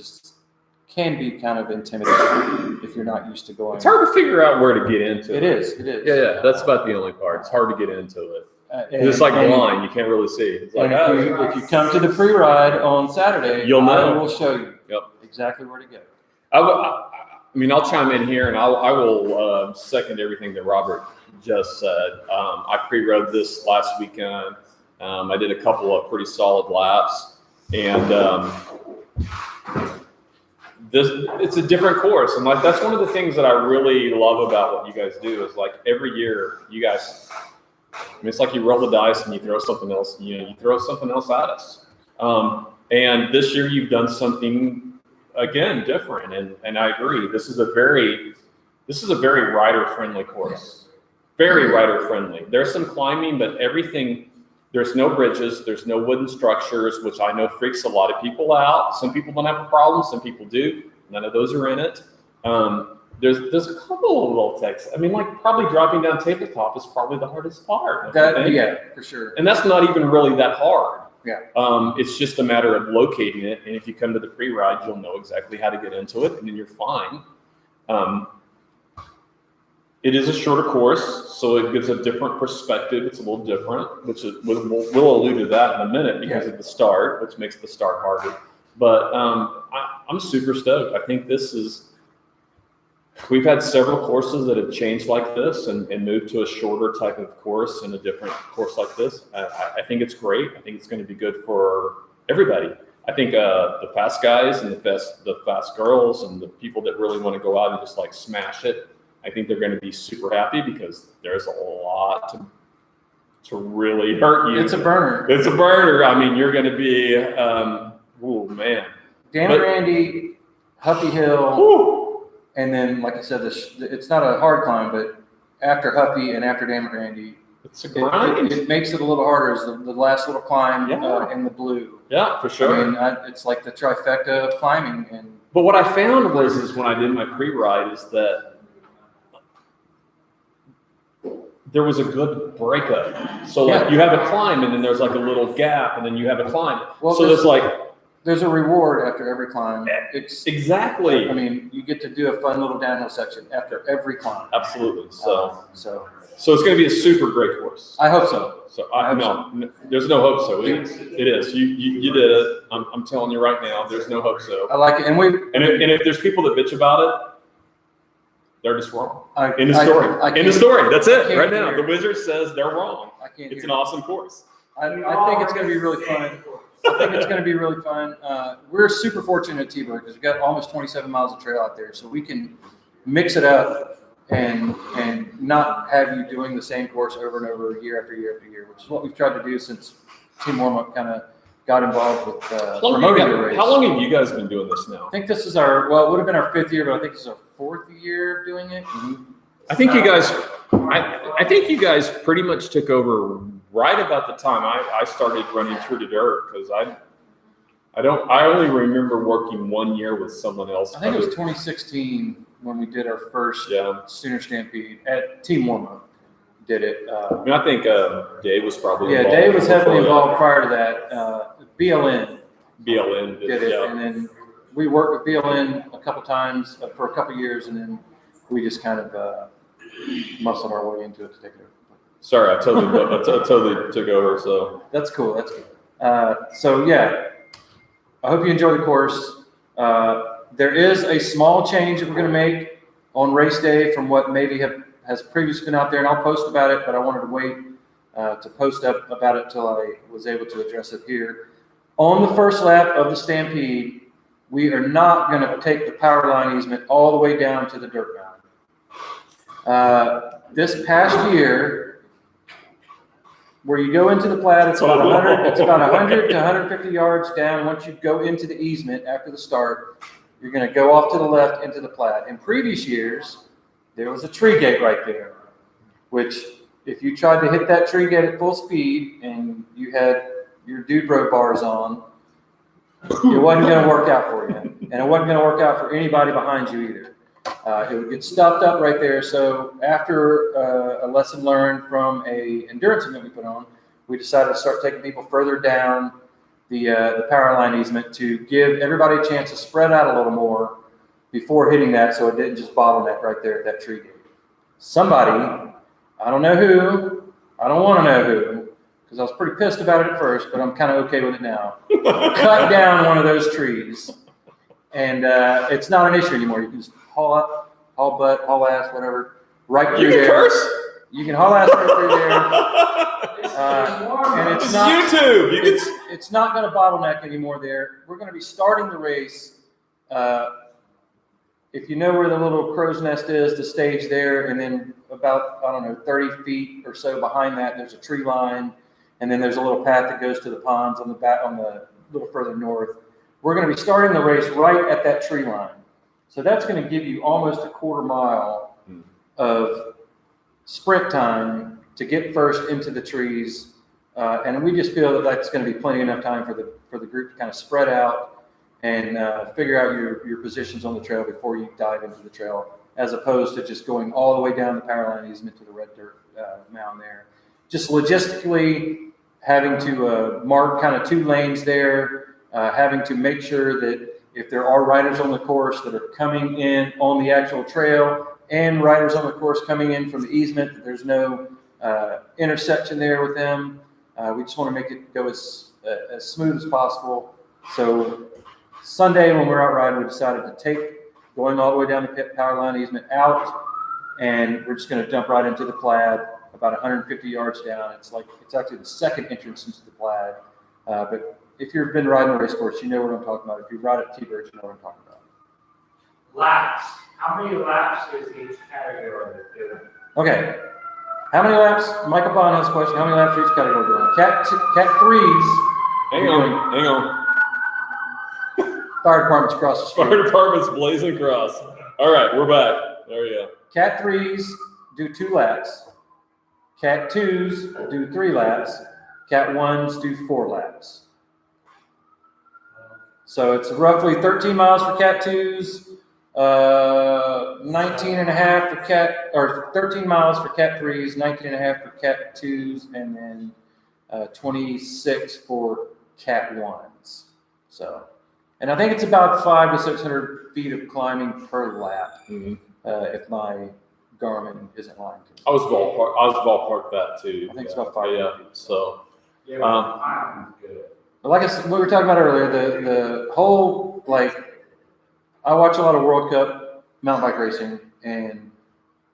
[SPEAKER 4] can be kind of intimidating if you're not used to going.
[SPEAKER 1] It's hard to figure out where to get into it.
[SPEAKER 4] It is.
[SPEAKER 1] Yeah, that's about the only part. It's hard to get into it. It's like blind. You can't really see. It's like,
[SPEAKER 4] if you come to the pre-ride on Saturday,
[SPEAKER 1] you'll know.
[SPEAKER 4] I will show you exactly where to go.
[SPEAKER 1] I'll chime in here, and I will second everything that Robert just said. I pre-rode this last weekend. I did a couple of pretty solid laps, and it's a different course. And like, that's one of the things that I really love about what you guys do is like every year you guys, it's like you roll the dice and you throw something else, you throw something else at us. And this year you've done something again different, and I agree. This is a very rider-friendly course. Very rider-friendly. There's some climbing, but everything. There's no bridges. There's no wooden structures, which I know freaks a lot of people out. Some people don't have a problem. Some people do. None of those are in it. There's a couple of little techs. Probably dropping down tabletop is probably the hardest part.
[SPEAKER 4] Yeah, for sure.
[SPEAKER 1] And that's not even really that hard.
[SPEAKER 4] Yeah.
[SPEAKER 1] It's just a matter of locating it. And if you come to the pre-ride, you'll know exactly how to get into it, and then you're fine. It is a shorter course, so it gives a different perspective. It's a little different, which we'll allude to that in a minute because of the start, which makes the start harder. But I'm super stoked. I think we've had several courses that have changed like this and moved to a shorter type of course and a different course like this. I think it's great. I think it's going to be good for everybody. I think the fast guys and the fast girls and the people that really want to go out and just like smash it, I think they're going to be super happy because there's a lot to really hurt you.
[SPEAKER 4] It's a burner.
[SPEAKER 1] You're going to be, oh man.
[SPEAKER 4] Dan and Randy, Huffy Hill, And then, like I said, it's not a hard climb, but after Huffy and after Damn It Randy,
[SPEAKER 1] It's a grind.
[SPEAKER 4] it makes it a little harder as the last little climb
[SPEAKER 1] Yeah.
[SPEAKER 4] in the blue.
[SPEAKER 1] Yeah, for sure.
[SPEAKER 4] I mean, it's like the trifecta of climbing. And
[SPEAKER 1] But what I found is when I did my pre-ride is that there was a good breakup. So like you have a climb and then there's like a little gap and then you have a climb.
[SPEAKER 4] Well,
[SPEAKER 1] so
[SPEAKER 4] there's a reward after every climb.
[SPEAKER 1] Exactly.
[SPEAKER 4] I mean, you get to do a fun little downhill section after every climb.
[SPEAKER 1] Absolutely. So it's going to be a super great course.
[SPEAKER 4] I hope so.
[SPEAKER 1] So there's no hope so. It is. You did it. I'm telling you right now. There's no hope so.
[SPEAKER 4] I like it, and
[SPEAKER 1] if there's people that bitch about it, they're just wrong. In the
[SPEAKER 4] I
[SPEAKER 1] story. That's it. Right
[SPEAKER 4] hear.
[SPEAKER 1] now, the Wizard says they're wrong.
[SPEAKER 4] I can't.
[SPEAKER 1] It's an awesome course.
[SPEAKER 4] I think it's going to be really fun. I think it's going to be really fun. We're super fortunate at T-Bird because we've got almost 27 miles of trail out there, so we can mix it up and not have you doing the same course over and over year after year after year, which is what we've tried to do since Team Warm-Up kind of got involved with promoting the race.
[SPEAKER 1] How long have you guys been doing this now?
[SPEAKER 4] I think this is it would have been our 5th year, but I think this is our 4th year of doing it.
[SPEAKER 1] I think you guys, I think you guys pretty much took over right about the time I started running True to Dirt because I only remember working 1 year with someone else.
[SPEAKER 4] I think it was 2016 when we did our first Sooner Stampede at Team Warm-Up. Did it?
[SPEAKER 1] I think Dave was probably
[SPEAKER 4] involved. Dave was heavily involved prior to that. BLN did it, and then we worked with BLN a couple times for a couple years, and then we just kind of muscled our way into it to take it over.
[SPEAKER 1] Sorry, I totally took over. So
[SPEAKER 4] that's cool. That's good. I hope you enjoy the course. There is a small change that we're going to make on race day from what maybe has previously been out there, and I'll post about it, but I wanted to wait to post up about it till I was able to address it here. On the first lap of the Stampede, we are not going to take the power line easement all the way down to the dirt mound. This past year, where you go into the Platte, it's about 100 to 150 yards down. Once you go into the easement after the start, you're going to go off to the left into the Platte. In previous years, there was a tree gate right there, which if you tried to hit that tree gate at full speed and you had your dude road bars on, it wasn't going to work out for you. And it wasn't going to work out for anybody behind you either. It would get stuffed up right there. So after a lesson learned from a endurance event we put on, we decided to start taking people further down the power line easement to give everybody a chance to spread out a little more before hitting that, so it didn't just bottleneck right there at that tree gate. Somebody, I don't know who, I don't want to know who, because I was pretty pissed about it at first, but I'm kind of okay with it now, cut down one of those trees. And it's not an issue anymore. You can just haul up, haul butt, haul ass, whatever, right through there.
[SPEAKER 1] You can curse?
[SPEAKER 4] You can haul ass right through there. And it's not
[SPEAKER 1] YouTube.
[SPEAKER 4] It's not going to bottleneck anymore there. We're going to be starting the race. If you know where the little crow's nest is, the stage there, and then about, 30 feet or so behind that, there's a tree line, and then there's a little path that goes to the ponds on the little further north. We're going to be starting the race right at that tree line. So that's going to give you almost a quarter mile of sprint time to get first into the trees. And we just feel that that's going to be plenty enough time for the group to kind of spread out and figure out your positions on the trail before you dive into the trail, as opposed to just going all the way down the power line easement to the red dirt mound there. Just logistically having to mark kind of 2 lanes there, having to make sure that if there are riders on the course that are coming in on the actual trail and riders on the course coming in from the easement, that there's no intersection there with them. We just want to make it go as smooth as possible. So Sunday when we're out riding, we decided to take going all the way down the pit power line easement out, and we're just going to dump right into the Plaid about 150 yards down. It's actually the second entrance into the Plaid. But if you've been riding a race course, you know what I'm talking about. If you ride at T-Birds, you know what I'm talking about.
[SPEAKER 3] Laps. How many laps is each category doing?
[SPEAKER 4] Okay. How many laps? Michael Bond has a question. How many laps are each category doing? Cat 3s.
[SPEAKER 1] Hang on.
[SPEAKER 4] Fire department's across the street.
[SPEAKER 1] Fire department's blazing across. All All right, we're back. There you go.
[SPEAKER 4] Cat 3s do 2 laps. Cat 2s do 3 laps. Cat 1s do 4 laps. So it's roughly 13 miles for Cat 2s, 19 and a half for Cat, or 13 miles for Cat 3s, 19 and a half for Cat 2s, and then 26 for Cat 1s. So, and I think it's about 500 to 600 feet of climbing per lap, if my Garmin isn't lying to me.
[SPEAKER 1] I was ballpark that too.
[SPEAKER 4] I think it's about 500 feet.
[SPEAKER 1] So,
[SPEAKER 4] But like I said, we were talking about earlier, the whole, like, I watch a lot of World Cup mountain bike racing, and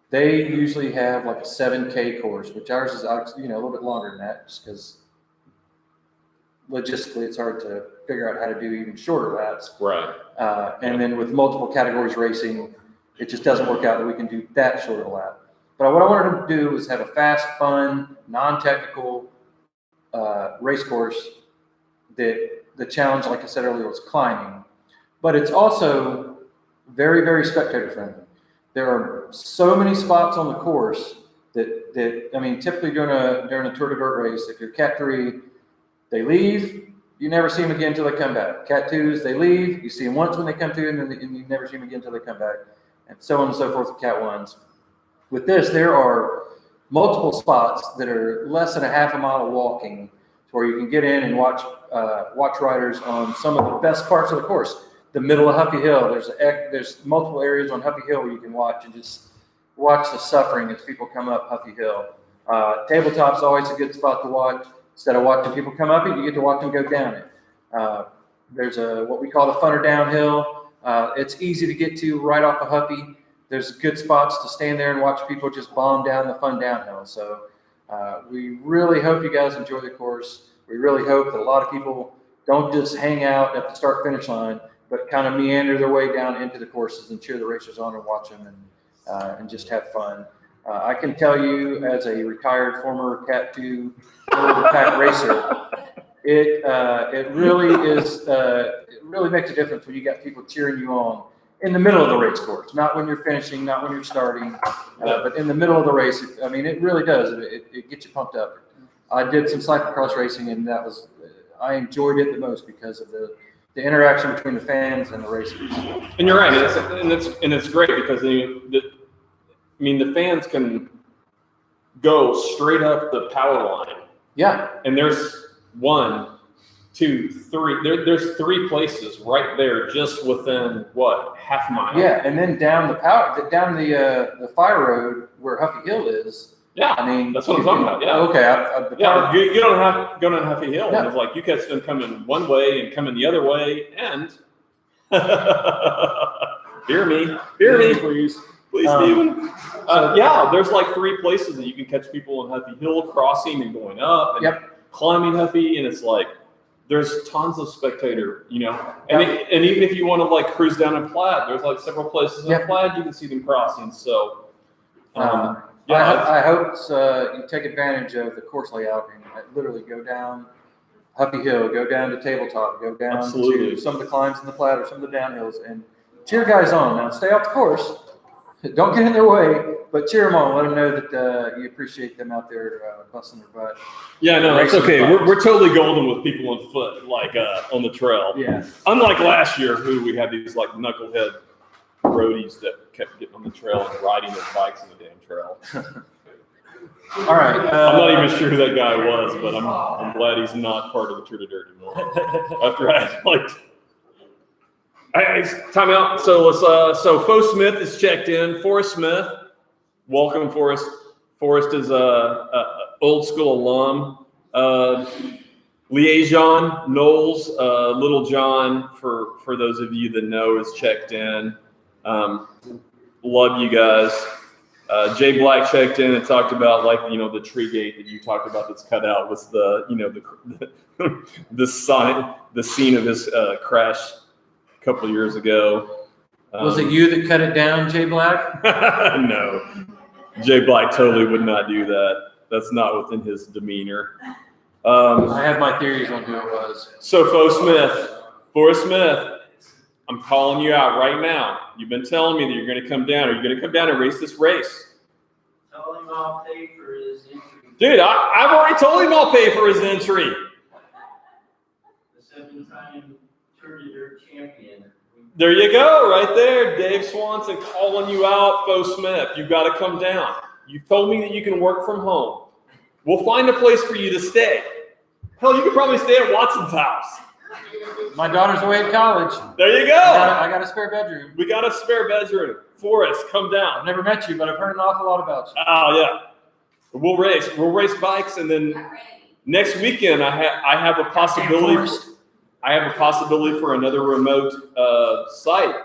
[SPEAKER 4] they usually have like a 7K course, which ours is, a little bit longer than that, just because logistically it's hard to figure out how to do even shorter laps.
[SPEAKER 1] right.
[SPEAKER 4] And then with multiple categories racing, it just doesn't work out that we can do that short of a lap. But what I wanted to do was have a fast, fun, non-technical race course that the challenge, like I said earlier, was climbing. But it's also very, very spectator friendly. There are so many spots on the course that I mean, typically during a Tour de Dirt race, if you're Cat 3, they leave, you never see them again until they come back. Cat 2s, they leave, you see them once when they come through, and you never see them again until they come back, and so on and so forth with Cat 1s. With this, there are multiple spots that are less than a half a mile of walking, where you can get in and watch riders on some of the best parts of the course. The middle of Huffy Hill, there's multiple areas on Huffy Hill where you can watch and just watch the suffering as people come up Huffy Hill. Tabletop's always a good spot to watch. Instead of watching people come up it, you get to watch them go down it. There's what we call the funner downhill. It's easy to get to right off of Huffy. There's good spots to stand there and watch people just bomb down the fun downhill. So we really hope you guys enjoy the course. We really hope that a lot of people don't just hang out at the start-finish line, but kind of meander their way down into the courses and cheer the racers on and watch them and just have fun. I can tell you, as a retired former Cat 2 pack racer, it really is. It really makes a difference when you got people cheering you on in the middle of the race course, not when you're finishing, not when you're starting, but in the middle of the race. I mean, it really does. It gets you pumped up. I did some cyclocross racing, and I enjoyed it the most because of the interaction between the fans and the racers.
[SPEAKER 1] And you're right, and it's great because the fans can go straight up the power line.
[SPEAKER 4] Yeah.
[SPEAKER 1] And there's 1, 2, 3. There's 3 places right there, just within half a mile.
[SPEAKER 4] Yeah, and then down the fire road where Huffy Hill is.
[SPEAKER 1] Yeah,
[SPEAKER 4] I mean,
[SPEAKER 1] that's what I'm talking about. Yeah.
[SPEAKER 4] Okay.
[SPEAKER 1] You don't have to go down Huffy Hill.
[SPEAKER 4] Yeah.
[SPEAKER 1] And it's like you catch them coming one way and coming the other way, and hear me, please, Stephen. There's like 3 places that you can catch people on Huffy Hill crossing and going up and climbing Huffy, and it's like there's tons of spectator, and even if you want to like cruise down in Plaid, there's like several places in Plaid you can see them crossing. So.
[SPEAKER 4] I hope you take advantage of the course layout and literally go down Huffy Hill, go down to Tabletop, go down to some of the climbs in the Plaid or some of the downhills, and cheer guys on. Now, stay off the course. Don't get in their way, but cheer them on. Let them know that you appreciate them out there busting their butt.
[SPEAKER 1] Yeah, no, it's okay. We're totally golden with people on foot, like on the trail.
[SPEAKER 4] Yeah.
[SPEAKER 1] Unlike last year, we had these like knucklehead roadies that kept getting on the trail and riding their bikes on the damn trail.
[SPEAKER 4] All right.
[SPEAKER 1] I'm not even sure who that guy was, but I'm glad he's not part of the Tour de Dirt anymore. After time out. So so Fo Smith is checked in. Forrest Smith, welcome, Forrest. Forrest is a old school alum. Liaison Knowles, Little John, for those of you that know, is checked in. Love you guys. Jay Black checked in and talked about the tree gate that you talked about that's cut out was the scene of his crash a couple of years ago.
[SPEAKER 4] Was it you that cut it down, Jay Black?
[SPEAKER 1] No, Jay Black totally would not do that. That's not within his demeanor.
[SPEAKER 4] I have my theories on who it was.
[SPEAKER 1] So Forrest Smith, I'm calling you out right now. You've been telling me that you're going to come down. Are you going to come down and race this race?
[SPEAKER 3] Tell him I'll pay for his entry.
[SPEAKER 1] Dude, I've already told him I'll pay for his entry.
[SPEAKER 3] The 7-time Tour de Dirt champion.
[SPEAKER 1] There you go, right there. Dave Swanson calling you out, Fo Smith. You've got to come down. You've told me that you can work from home. We'll find a place for you to stay. Hell, you could probably stay at Watson's house.
[SPEAKER 4] My daughter's away at college.
[SPEAKER 1] There you go.
[SPEAKER 4] I got a spare bedroom.
[SPEAKER 1] We got a spare bedroom. Forrest, come down.
[SPEAKER 4] I've never met you, but I've heard an awful lot about you.
[SPEAKER 1] Oh, yeah. We'll race. We'll race bikes, and then next weekend I have a possibility. I have a possibility for another remote site.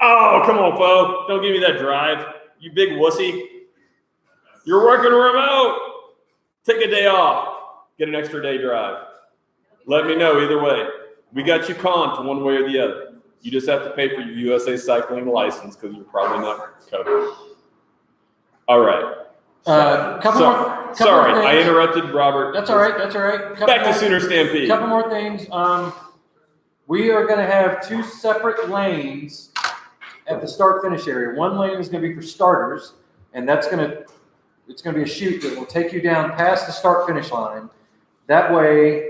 [SPEAKER 1] Oh, come on, Fo. Don't give me that drive. You big wussy. You're working remote. Take a day off. Get an extra day drive. Let me know either way. We got you comped one way or the other. You just have to pay for your USA Cycling license because you're probably not covered. All right. Sorry, I interrupted Robert.
[SPEAKER 4] That's all right. That's all right.
[SPEAKER 1] Back to Sooner Stampede.
[SPEAKER 4] Couple more things. We are going to have 2 separate lanes at the start-finish area. One lane is going to be for starters, and it's going to be a chute that will take you down past the start-finish line. That way,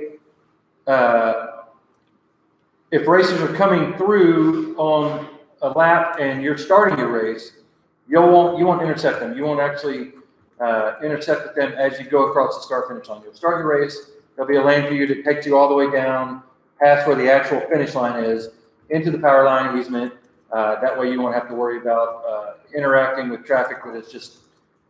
[SPEAKER 4] if racers are coming through on a lap and you're starting your race, you won't intercept them. You won't actually intercept them as you go across the start-finish line. You'll start your race. There'll be a lane for you to take you all the way down past where the actual finish line is into the power line easement. That way you won't have to worry about interacting with traffic that is just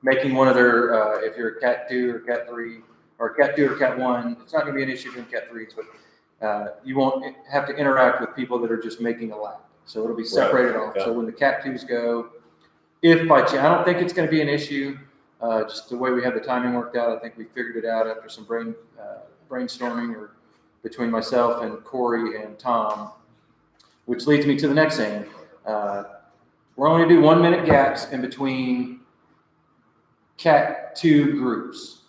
[SPEAKER 4] making one of their, if you're a Cat 2 or Cat 3, or Cat 2 or Cat 1, it's not going to be an issue in Cat 3s, but you won't have to interact with people that are just making a lap. So it'll be separated off.
[SPEAKER 1] Yeah.
[SPEAKER 4] So when the Cat 2s go, if by chance, I don't think it's going to be an issue, just the way we have the timing worked out. I think we figured it out after some brainstorming or between myself and Corey and Tom, which leads me to the next thing. We're only going to do 1 minute gaps in between Cat 2 groups.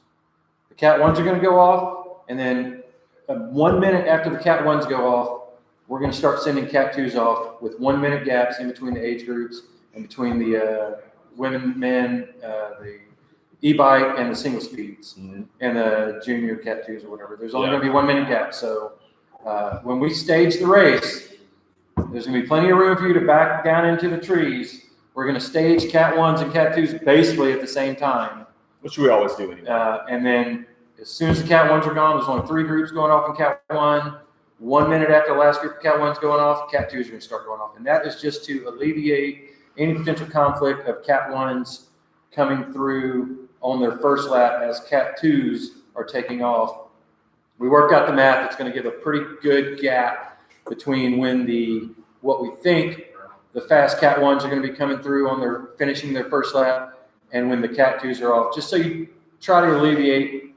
[SPEAKER 4] The Cat 1s are going to go off, and then 1 minute after the Cat 1s go off, we're going to start sending Cat 2s off with 1 minute gaps in between the age groups and between the women, men, the e-bike and the single speeds, and the junior Cat 2s or whatever. There's only going to be 1 minute gap. So when we stage the race, there's going to be plenty of room for you to back down into the trees. We're going to stage Cat 1s and Cat 2s basically at the same time.
[SPEAKER 1] Which we always do anyway.
[SPEAKER 4] And then as soon as the Cat 1s are gone, there's only 3 groups going off in Cat 1. 1 minute after the last group of Cat 1s going off, Cat 2s are going to start going off. And that is just to alleviate any potential conflict of Cat 1s coming through on their first lap as Cat 2s are taking off. We worked out the math. It's going to give a pretty good gap between when what we think the fast Cat 1s are going to be coming through on their finishing their first lap and when the Cat 2s are off, just so you try to alleviate,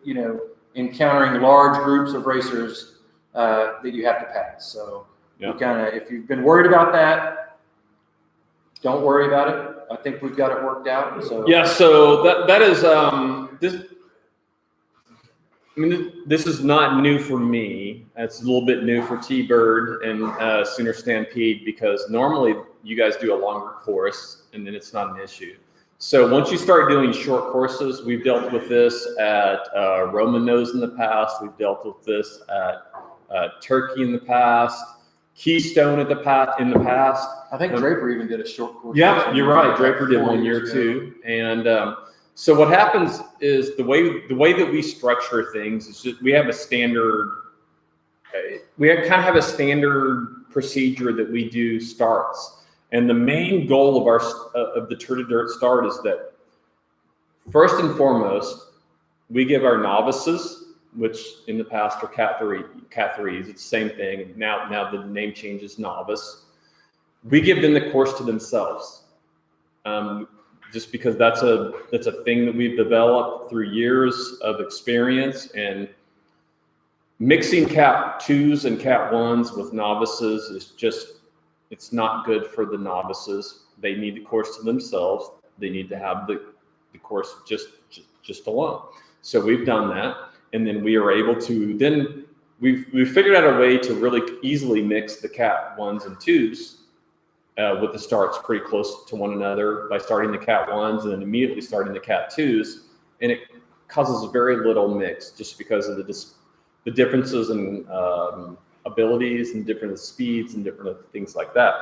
[SPEAKER 4] encountering large groups of racers that you have to pass. So if you've been worried about that, don't worry about it. I think we've got it worked out. So
[SPEAKER 1] so that is this. I mean, this is not new for me. It's a little bit new for T-Bird and Sooner Stampede because normally you guys do a longer course and then it's not an issue. So once you start doing short courses, we've dealt with this at Roman Nose in the past. We've dealt with this at Turkey in the past, Keystone in the past.
[SPEAKER 4] I think Draper even did a short course.
[SPEAKER 1] Yeah, you're right. Draper did 1 year too. And so what happens is the way that we structure things is just we have a standard. We kind of have a standard procedure that we do starts. And the main goal of the Tour de Dirt start is that first and foremost, we give our novices, which in the past are Cat 3s, it's the same thing. Now the name change is novice. We give them the course to themselves, just because that's a thing that we've developed through years of experience. And mixing Cat 2s and Cat 1s with novices is just, it's not good for the novices. They need the course to themselves. They need to have the course just alone. So we've done that. And then we are able to then we've figured out a way to really easily mix the cat 1s and 2s with the starts pretty close to one another by starting the cat 1s and then immediately starting the cat 2s, and it causes very little mix just because of the differences in abilities and different speeds and different things like that.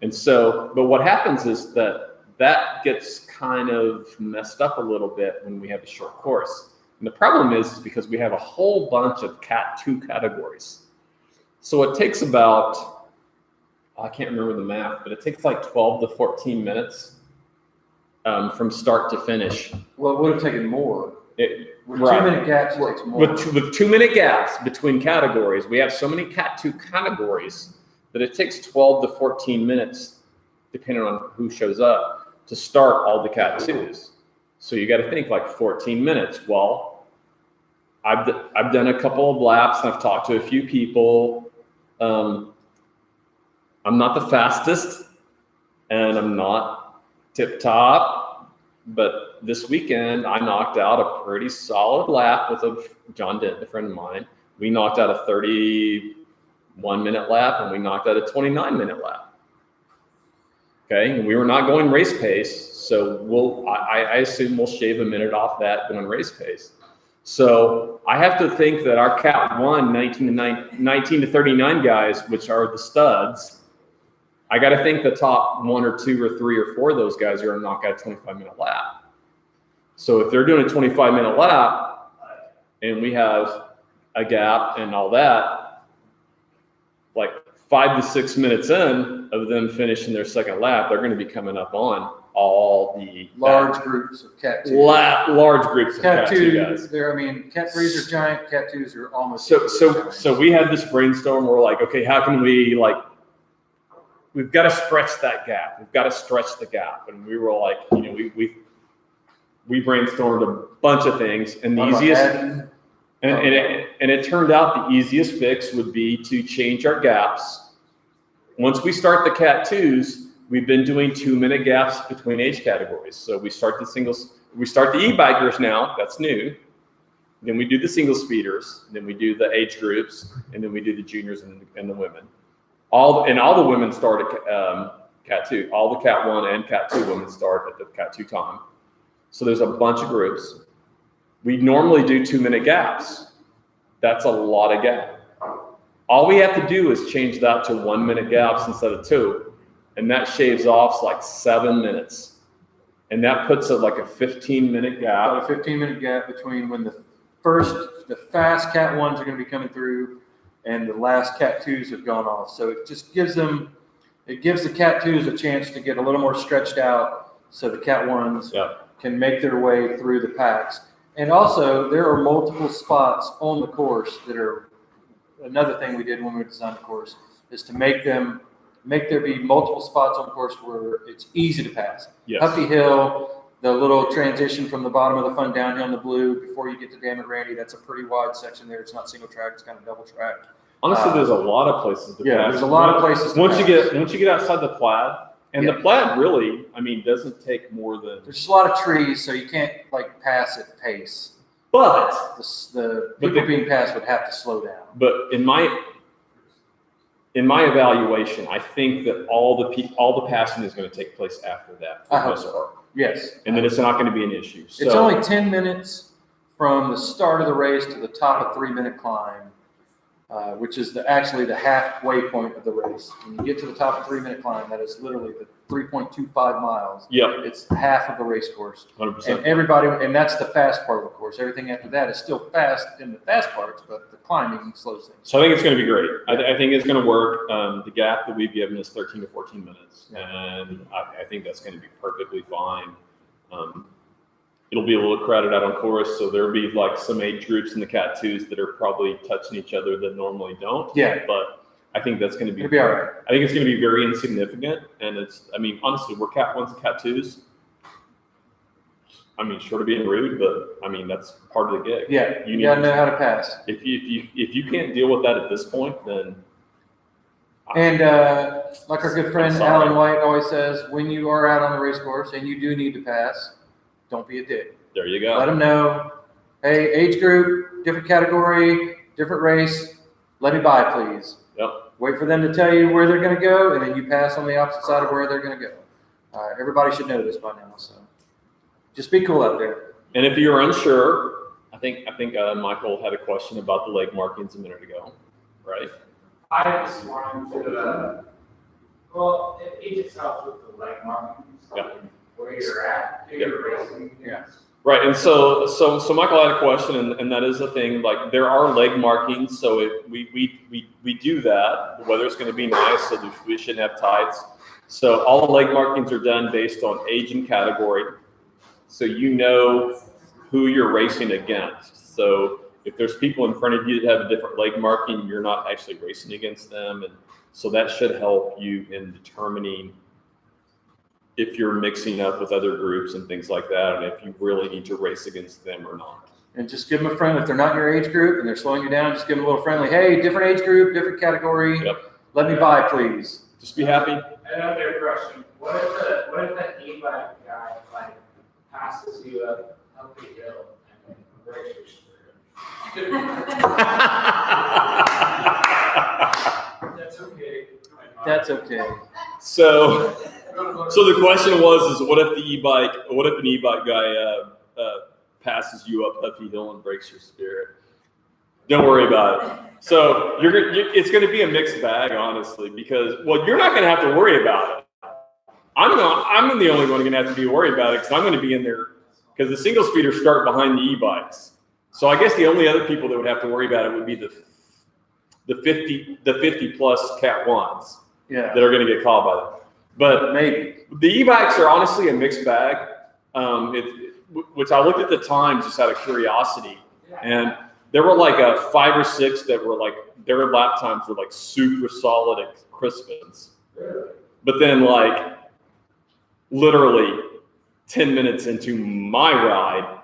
[SPEAKER 1] And so, but what happens is that gets kind of messed up a little bit when we have a short course. And the problem is because we have a whole bunch of cat 2 categories. So it takes about, I can't remember the math, but it takes like 12 to 14 minutes from start to finish.
[SPEAKER 4] Well, it would have taken more. With
[SPEAKER 1] Right.
[SPEAKER 4] 2 minute gaps, it takes more.
[SPEAKER 1] With 2 minute gaps between categories, we have so many cat 2 categories that it takes 12 to 14 minutes, depending on who shows up, to start all the cat 2s. So you got to think like 14 minutes. Well, I've done a couple of laps and I've talked to a few people. I'm not the fastest and I'm not tip top, but this weekend I knocked out a pretty solid lap with John Dent, a friend of mine. We knocked out a 31-minute lap and we knocked out a 29-minute lap. Okay, and we were not going race pace, so I assume we'll shave a minute off that going race pace. So I have to think that our cat 1, 19 to 39 guys, which are the studs, I got to think the top 1 or 2 or 3 or 4 of those guys are going to knock out a 25-minute lap. So if they're doing a 25-minute lap and we have a gap and all that, like 5 to 6 minutes in of them finishing their second lap, they're going to be coming up on all the
[SPEAKER 4] Large groups of cat 2.
[SPEAKER 1] large groups of
[SPEAKER 4] Cat
[SPEAKER 1] cat 2
[SPEAKER 4] 2,
[SPEAKER 1] guys.
[SPEAKER 4] I mean, cat 3s are giant, cat 2s are almost
[SPEAKER 1] So we had this brainstorm. We're like, okay, how can we we've got to stretch that gap. We've got to stretch the gap. And we were like, we brainstormed a bunch of things, and the easiest, and it turned out the easiest fix would be to change our gaps. Once we start the cat 2s, we've been doing 2-minute gaps between age categories. So we start the e-bikers now. That's new. Then we do the single speeders. Then we do the age groups, and then we do the juniors and the women. All the women start at cat 2. All the cat 1 and cat 2 women start at the cat 2 time. So there's a bunch of groups. We normally do 2-minute gaps. That's a lot of gap. All we have to do is change that to 1-minute gaps instead of 2. And that shaves off like 7 minutes. And that puts it like a 15-minute gap.
[SPEAKER 4] About a 15-minute gap between when the fast cat 1s are going to be coming through and the last cat 2s have gone off. So it just gives the cat 2s a chance to get a little more stretched out so the cat 1s can make their way through the packs. And also, there are multiple spots on the course that are another thing we did when we designed the course is to make there be multiple spots on the course where it's easy to pass.
[SPEAKER 1] Yes.
[SPEAKER 4] Huffy Hill, the little transition from the bottom of the fun downhill in the blue before you get to Damn It Randy, that's a pretty wide section there. It's not single track, it's kind of double track.
[SPEAKER 1] Honestly, there's a lot of places to pass.
[SPEAKER 4] There's a lot of places to
[SPEAKER 1] once
[SPEAKER 4] pass.
[SPEAKER 1] you get outside the plaid, and the plaid really, doesn't take more than.
[SPEAKER 4] There's just a lot of trees, so you can't pass at pace.
[SPEAKER 1] But
[SPEAKER 4] the people being passed would have to slow down.
[SPEAKER 1] But in my evaluation, I think that all the passing is going to take place after that for the most part.
[SPEAKER 4] Yes.
[SPEAKER 1] And then it's not going to be an issue. So,
[SPEAKER 4] it's only 10 minutes from the start of the race to the top of 3-minute climb, which is actually the halfway point of the race. When you get to the top of 3-minute climb, that is literally the 3.25 miles.
[SPEAKER 1] Yep.
[SPEAKER 4] It's half of the race course.
[SPEAKER 1] 100%.
[SPEAKER 4] And that's the fast part of the course. Everything after that is still fast in the fast parts, but the climbing slows things.
[SPEAKER 1] So I think it's going to be great. I think it's going to work. The gap that we've given is 13 to 14 minutes. And I think that's going to be perfectly fine. It'll be a little crowded out on course, so there'll be some age groups in the cat 2s that are probably touching each other that normally don't.
[SPEAKER 4] Yeah.
[SPEAKER 1] But I think that's going to be.
[SPEAKER 4] It'll be all right.
[SPEAKER 1] I think it's going to be very insignificant, and honestly, we're cat 1s and cat 2s. Short of being rude, but that's part of the gig.
[SPEAKER 4] Yeah, you got to know how to pass.
[SPEAKER 1] If you can't deal with that at this point, then.
[SPEAKER 4] And like our good friend Alan White always says, when you are out on the race course and you do need to pass, don't be a dick.
[SPEAKER 1] There you go.
[SPEAKER 4] Let them know, hey, age group, different category, different race, let me by, please.
[SPEAKER 1] Yep.
[SPEAKER 4] Wait for them to tell you where they're going to go, and then you pass on the opposite side of where they're going to go. Everybody should know this by now, so just be cool out there.
[SPEAKER 1] And if you're unsure, I think Michael had a question about the leg markings a minute ago, right?
[SPEAKER 2] I just wanted to, well, it just helps with the leg markings, where you're at, who you're racing.
[SPEAKER 4] Yeah.
[SPEAKER 1] Right, and so Michael had a question, and that is the thing. Like, there are leg markings, so we do that. The weather's going to be nice, so we shouldn't have tights. So all the leg markings are done based on age and category, so you know who you're racing against. So if there's people in front of you that have a different leg marking, you're not actually racing against them, and so that should help you in determining if you're mixing up with other groups and things like that, and if you really need to race against them or not.
[SPEAKER 4] And just give them a friend. If they're not in your age group and they're slowing you down, just give them a little friendly, hey, different age group, different category.
[SPEAKER 1] Yep.
[SPEAKER 4] Let me by, please.
[SPEAKER 1] Just be happy.
[SPEAKER 2] Another question. What if that e-bike guy like passes you up the hill and breaks your spirit? That's okay.
[SPEAKER 4] That's okay.
[SPEAKER 1] So the question was, is what if an e-bike guy passes you up Huffy Hill and breaks your spirit? Don't worry about it. So it's going to be a mixed bag, honestly, because, well, you're not going to have to worry about it. I'm the only one going to have to be worried about it because I'm going to be in there because the single speeders start behind the e-bikes. So I guess the only other people that would have to worry about it would be the 50 plus Cat 1s that are going to get caught by them. But
[SPEAKER 4] maybe
[SPEAKER 1] the e-bikes are honestly a mixed bag, which I looked at the times just out of curiosity, and there were like 5 or 6 that were like their lap times were like super solid at Crispin's, but then like literally 10 minutes into my ride,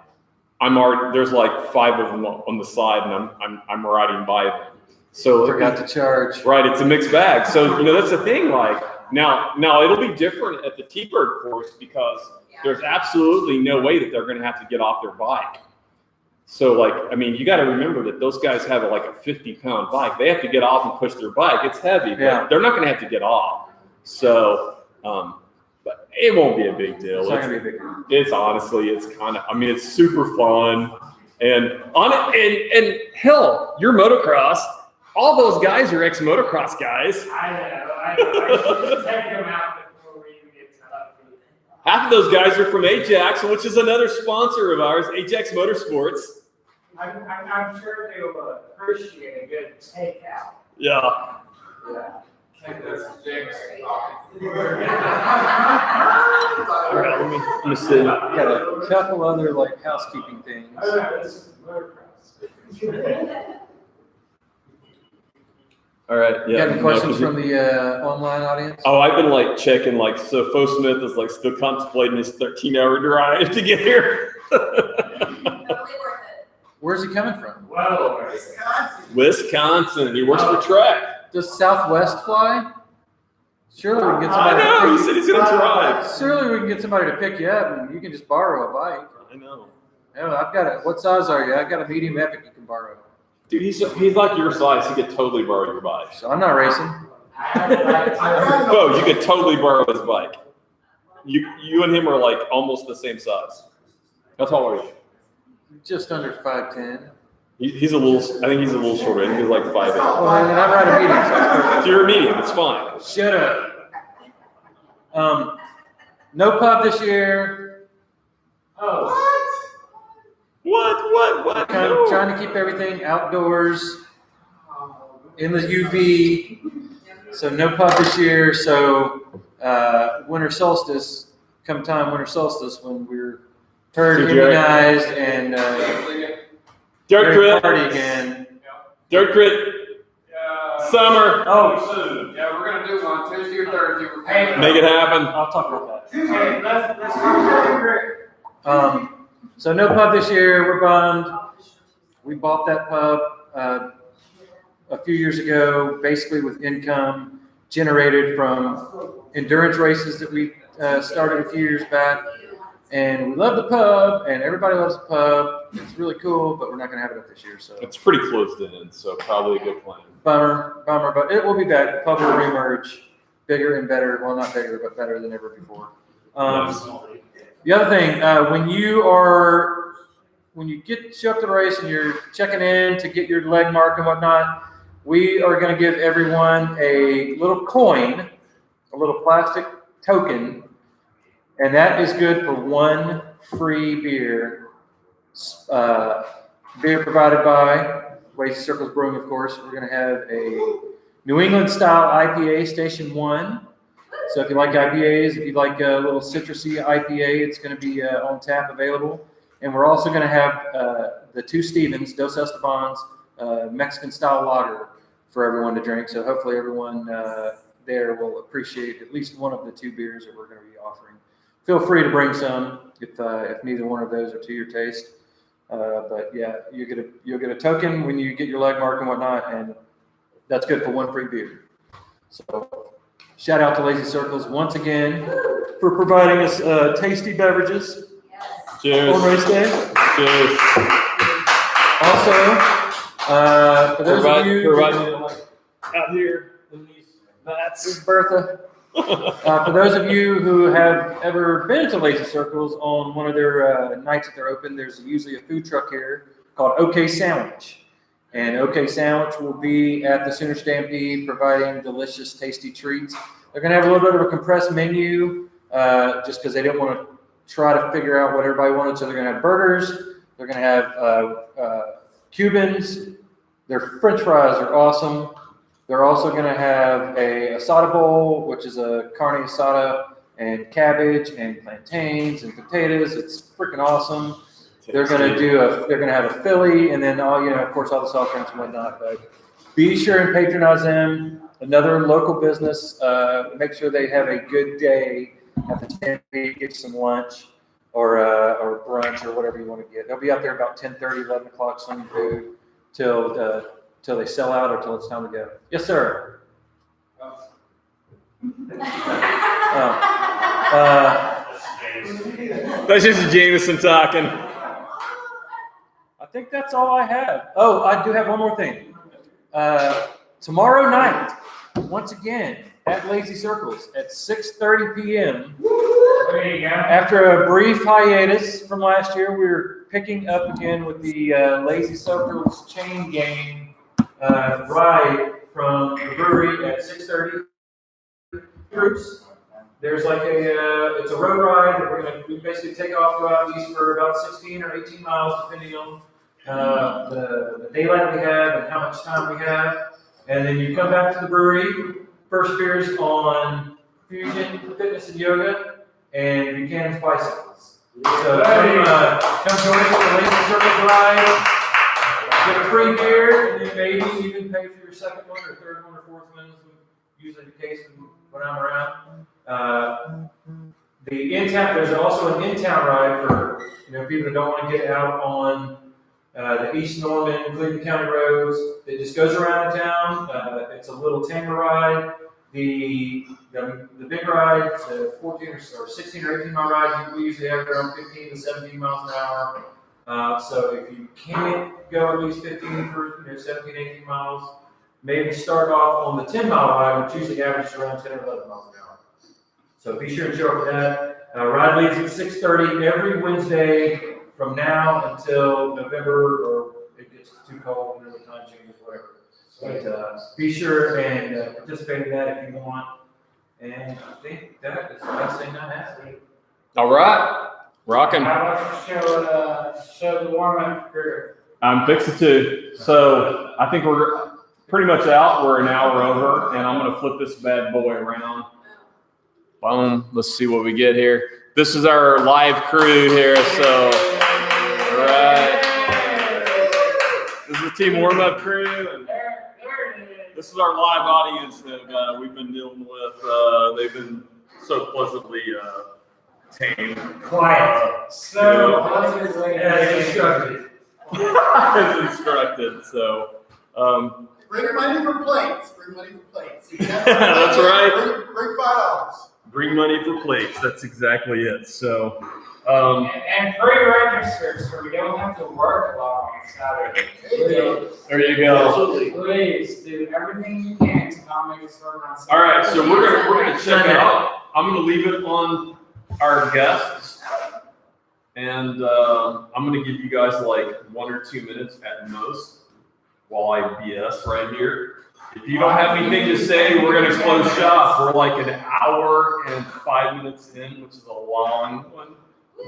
[SPEAKER 1] there's like 5 of them on the side, and I'm riding by them. So
[SPEAKER 4] forgot to charge.
[SPEAKER 1] Right, it's a mixed bag. So that's the thing. Like now it'll be different at the T-Bird course because there's absolutely no way that they're going to have to get off their bike. So like, I mean, you got to remember that those guys have like a 50-pound bike. They have to get off and push their bike. It's heavy, but they're not going to have to get off. So, but it won't be a big deal.
[SPEAKER 4] It's not going to be a big deal.
[SPEAKER 1] It's honestly, it's kind of, I mean, it's super fun. And and hell, your motocross, all those guys are ex-motocross guys.
[SPEAKER 2] I know. I should check them out before we even get to up.
[SPEAKER 1] Half of those guys are from Ajax, which is another sponsor of ours, Ajax Motorsports.
[SPEAKER 2] I'm sure they will appreciate a good takeout.
[SPEAKER 1] Yeah.
[SPEAKER 2] Yeah.
[SPEAKER 1] All right, let me see.
[SPEAKER 4] Got a couple other like housekeeping things.
[SPEAKER 2] Oh, no, this is motocross.
[SPEAKER 1] All right. Yeah.
[SPEAKER 4] Got any questions from the online audience?
[SPEAKER 1] Oh, I've been like checking, like, so Fo Smith is like still contemplating his 13-hour drive to get here.
[SPEAKER 4] Where's he coming from?
[SPEAKER 2] Well,
[SPEAKER 1] Wisconsin. He works for Trek.
[SPEAKER 4] Does Southwest fly? Surely we can get somebody.
[SPEAKER 1] I know.
[SPEAKER 4] To
[SPEAKER 1] He said he's gonna drive.
[SPEAKER 4] Surely we can get somebody to pick you up, and you can just borrow a bike.
[SPEAKER 1] I know.
[SPEAKER 4] Oh, I've got a. What size are you? I've got a medium Epic you can borrow.
[SPEAKER 1] Dude, he's like your size. He could totally borrow your bike.
[SPEAKER 4] So I'm not racing.
[SPEAKER 1] Bo, you could totally borrow his bike. You and him are like almost the same size. How tall are you?
[SPEAKER 4] Just under 5'10".
[SPEAKER 1] He's a little. I think he's a little shorter. I think he's like 5'8".
[SPEAKER 4] Well, and I ride a medium, so it's perfect.
[SPEAKER 1] If you're a medium, it's fine.
[SPEAKER 4] Shut up. No pub this year.
[SPEAKER 2] Oh.
[SPEAKER 1] What?
[SPEAKER 4] Kind of trying to keep everything outdoors in the UV. So no pub this year. So winter solstice, winter solstice when we're herd immunized and
[SPEAKER 1] Dirt crit.
[SPEAKER 4] party again.
[SPEAKER 1] Dirt crit. Summer.
[SPEAKER 4] Oh,
[SPEAKER 5] Yeah, we're gonna do one Tuesday or Thursday.
[SPEAKER 2] Hey,
[SPEAKER 1] Make it happen.
[SPEAKER 4] I'll talk about that.
[SPEAKER 2] Hey, let's talk about
[SPEAKER 4] So no pub this year. We're bummed. We bought that pub a few years ago, basically with income generated from endurance races that we started a few years back. And we love the pub, and everybody loves the pub. It's really cool, but we're not going to have it up this year. So
[SPEAKER 1] It's pretty closed in, so probably a good plan.
[SPEAKER 4] bummer, but it will be back. The pub will reemerge, bigger and better. Well, not bigger, but better than ever before.
[SPEAKER 1] Yes.
[SPEAKER 4] The other thing, when you show up to the race and you're checking in to get your leg mark and whatnot, we are going to give everyone a little coin, a little plastic token, and that is good for one free beer. Beer provided by Lazy Circles Brewing, of course. We're going to have a New England style IPA, Station 1. So if you like IPAs, if you like a little citrusy IPA, it's going to be on tap available. And we're also going to have the two Stevens, Dos Estebans, Mexican style lager for everyone to drink. So hopefully everyone there will appreciate at least one of the two beers that we're going to be offering. Feel free to bring some if neither one of those are to your taste. But yeah, you'll get a token when you get your leg mark and whatnot, and that's good for one free beer. So shout out to Lazy Circles once again for providing us tasty beverages
[SPEAKER 1] Cheers.
[SPEAKER 4] on race day.
[SPEAKER 1] Cheers.
[SPEAKER 4] Also, for those of you
[SPEAKER 1] Out here in these
[SPEAKER 4] this is Bertha. For those of you who have ever been to Lazy Circles on one of their nights that they're open, there's usually a food truck here called OK Sandwich. And OK Sandwich will be at the Sooner Stampede providing delicious, tasty treats. They're going to have a little bit of a compressed menu just because they didn't want to try to figure out what everybody wanted. So they're going to have burgers. They're going to have Cubans. Their French fries are awesome. They're also going to have a asada bowl, which is a carne asada and cabbage and plantains and potatoes. It's freaking awesome. They're going to have a Philly, and then of course, all the soft drinks and whatnot. But be sure and patronize them. Another local business. Make sure they have a good day at the Stampede. Get some lunch or brunch or whatever you want to get. They'll be out there about 10:30, 11 o'clock slinging food till they sell out or till it's time to go. Yes, sir.
[SPEAKER 1] That's just Jameson talking.
[SPEAKER 4] I think that's all I have. Oh, I do have one more thing. Tomorrow night, once again, at Lazy Circles at 6:30 p.m. After a brief hiatus from last year, we're picking up again with the Lazy Circles chain gang ride from the brewery at 6:30. Groups. There's like it's a road ride that we basically take off, go out east for about 16 or 18 miles, depending on the daylight we have and how much time we have. And then you come back to the brewery. First beers on Fusion Fitness and Yoga and Buchanan's Bicycles. So come join us for the Lazy Circles ride. Get a free beer, and then maybe even pay for your second one or third one or fourth one. Is usually the case when I'm around. There's also an in-town ride for people that don't want to get out on the East Norman, Cleveland County roads. It just goes around town. It's a little tamer ride. The big ride, the 14 or 16 or 18 mile ride, we usually have around 15 to 17 miles an hour. So if you can't go at least 15 for 17, 18 miles, maybe start off on the 10 mile ride, which usually averages around 10 or 11 miles an hour. So be sure to show up for that. Ride leaves at 6:30 every Wednesday from now until November, or it gets too cold and the time changes, whatever. But be sure and participate in that if you want. And I think that is the last thing I have.
[SPEAKER 1] All right. Rocking.
[SPEAKER 5] How about you show the warm-up crew?
[SPEAKER 1] I'm fixing to. So I think we're pretty much out. We're an hour over, and I'm going to flip this bad boy around. Boom. Let's see what we get here. This is our live crew here. So, all right. This is the team warm-up crew. And this is our live audience that we've been dealing with. They've been so pleasantly tame.
[SPEAKER 5] Quiet. So pleasantly
[SPEAKER 1] as instructed. As instructed. So,
[SPEAKER 6] bring money for plates. Bring money for plates.
[SPEAKER 1] That's right.
[SPEAKER 6] Bring $5.
[SPEAKER 1] Bring money for plates. That's exactly it. So,
[SPEAKER 5] And pre-register so we don't have to work a lot on Saturday. Please,
[SPEAKER 1] There you go.
[SPEAKER 5] please do everything you can to not make us work on Saturday.
[SPEAKER 1] All right, so we're gonna check out. I'm gonna leave it on our guests, and I'm gonna give you guys like 1 or 2 minutes at most while I BS right here. If you don't have anything to say, we're gonna close shop. We're like an hour and 5 minutes in, which is a long one.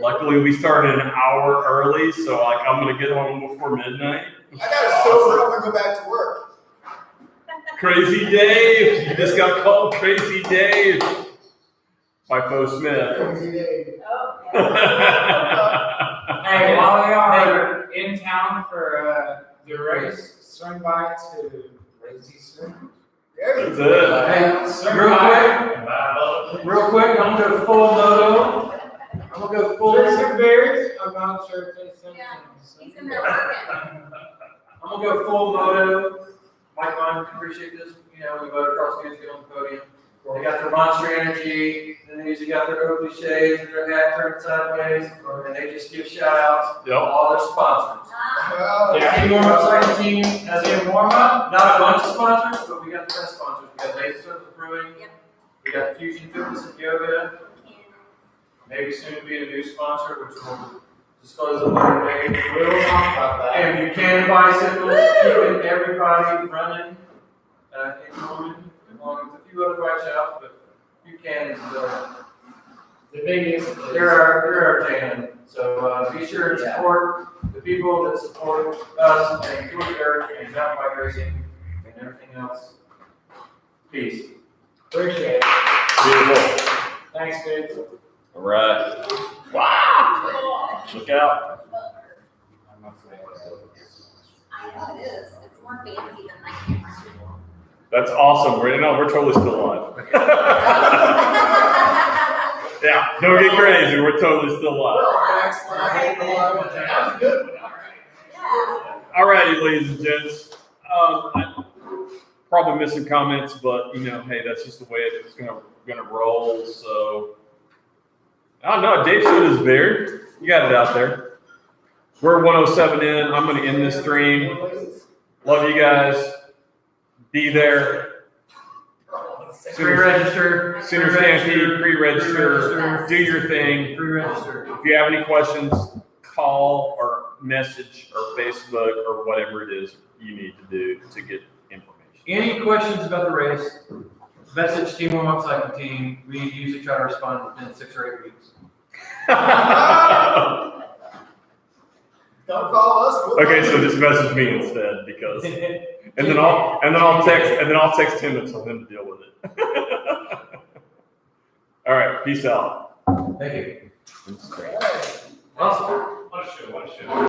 [SPEAKER 1] Luckily, we started an hour early, so like I'm gonna get home before midnight.
[SPEAKER 6] I gotta sober up and go back to work.
[SPEAKER 1] Crazy Dave, you just got called Crazy Dave by Fo Smith.
[SPEAKER 6] Crazy day.
[SPEAKER 5] Hey, while we are in town for the race, swing by to Lazy Swim.
[SPEAKER 1] That's it.
[SPEAKER 4] Hey,
[SPEAKER 5] Swing
[SPEAKER 4] real
[SPEAKER 5] by.
[SPEAKER 4] quick, I'm gonna go full moto. I'm gonna go full.
[SPEAKER 5] There's some beers. I'm not sure if there's some.
[SPEAKER 7] Yeah, he's in there working.
[SPEAKER 4] I'm gonna go full moto. Mike, I appreciate this. You know, we voted across the get on the podium. They got their Monster Energy, and they usually got their Oakley shades and their hat turned sideways, and they just give shout outs to all their sponsors.
[SPEAKER 7] Ah.
[SPEAKER 4] The Team Warm Up Cycling Team has a warm up. Not a bunch of sponsors, but we got the best sponsors. We got Laser Service Brewing.
[SPEAKER 7] Yep.
[SPEAKER 4] We got Fusion Fitness and Yoga. Maybe soon to be a new sponsor, which we'll disclose a later date.
[SPEAKER 5] We'll talk about that.
[SPEAKER 4] And Buchanan Bicycles, keeping everybody running in Norman, along with a few other bike shops, but Buchanan's
[SPEAKER 5] The biggest.
[SPEAKER 4] they're our jam. So be sure to support the people that support us and Tour Dirt and mountain bike racing and everything else. Peace.
[SPEAKER 5] Appreciate it.
[SPEAKER 1] Beautiful.
[SPEAKER 5] Thanks, dude.
[SPEAKER 1] All right. Wow. Look out.
[SPEAKER 7] I know it is. It's more fancy than my camera.
[SPEAKER 1] That's awesome. We're totally still alive. Yeah, don't get crazy. We're totally still alive.
[SPEAKER 6] Backslide. That was a good one. All right.
[SPEAKER 7] Yeah.
[SPEAKER 1] All righty, ladies and gents. I'm probably missing comments, but you know, hey, that's just the way it's gonna roll. So, I don't know. Dave showed his beard. You got it out there. We're 107 in. I'm gonna end this stream. Love you guys. Be there.
[SPEAKER 4] Pre-register.
[SPEAKER 1] Sooner Stampede, pre-register, do your thing.
[SPEAKER 4] Pre-register.
[SPEAKER 1] If you have any questions, call or message or Facebook or whatever it is you need to do to get information.
[SPEAKER 4] Any questions about the race? Message Team Warm Up Cycling Team. We usually try to respond within 6 or 8 weeks.
[SPEAKER 6] Don't call us. We'll
[SPEAKER 1] Okay, so just message me instead because, and then I'll text him and tell him to deal with it. All right, peace out.
[SPEAKER 4] Thank you.
[SPEAKER 6] Hey.
[SPEAKER 4] Awesome.
[SPEAKER 5] What a show.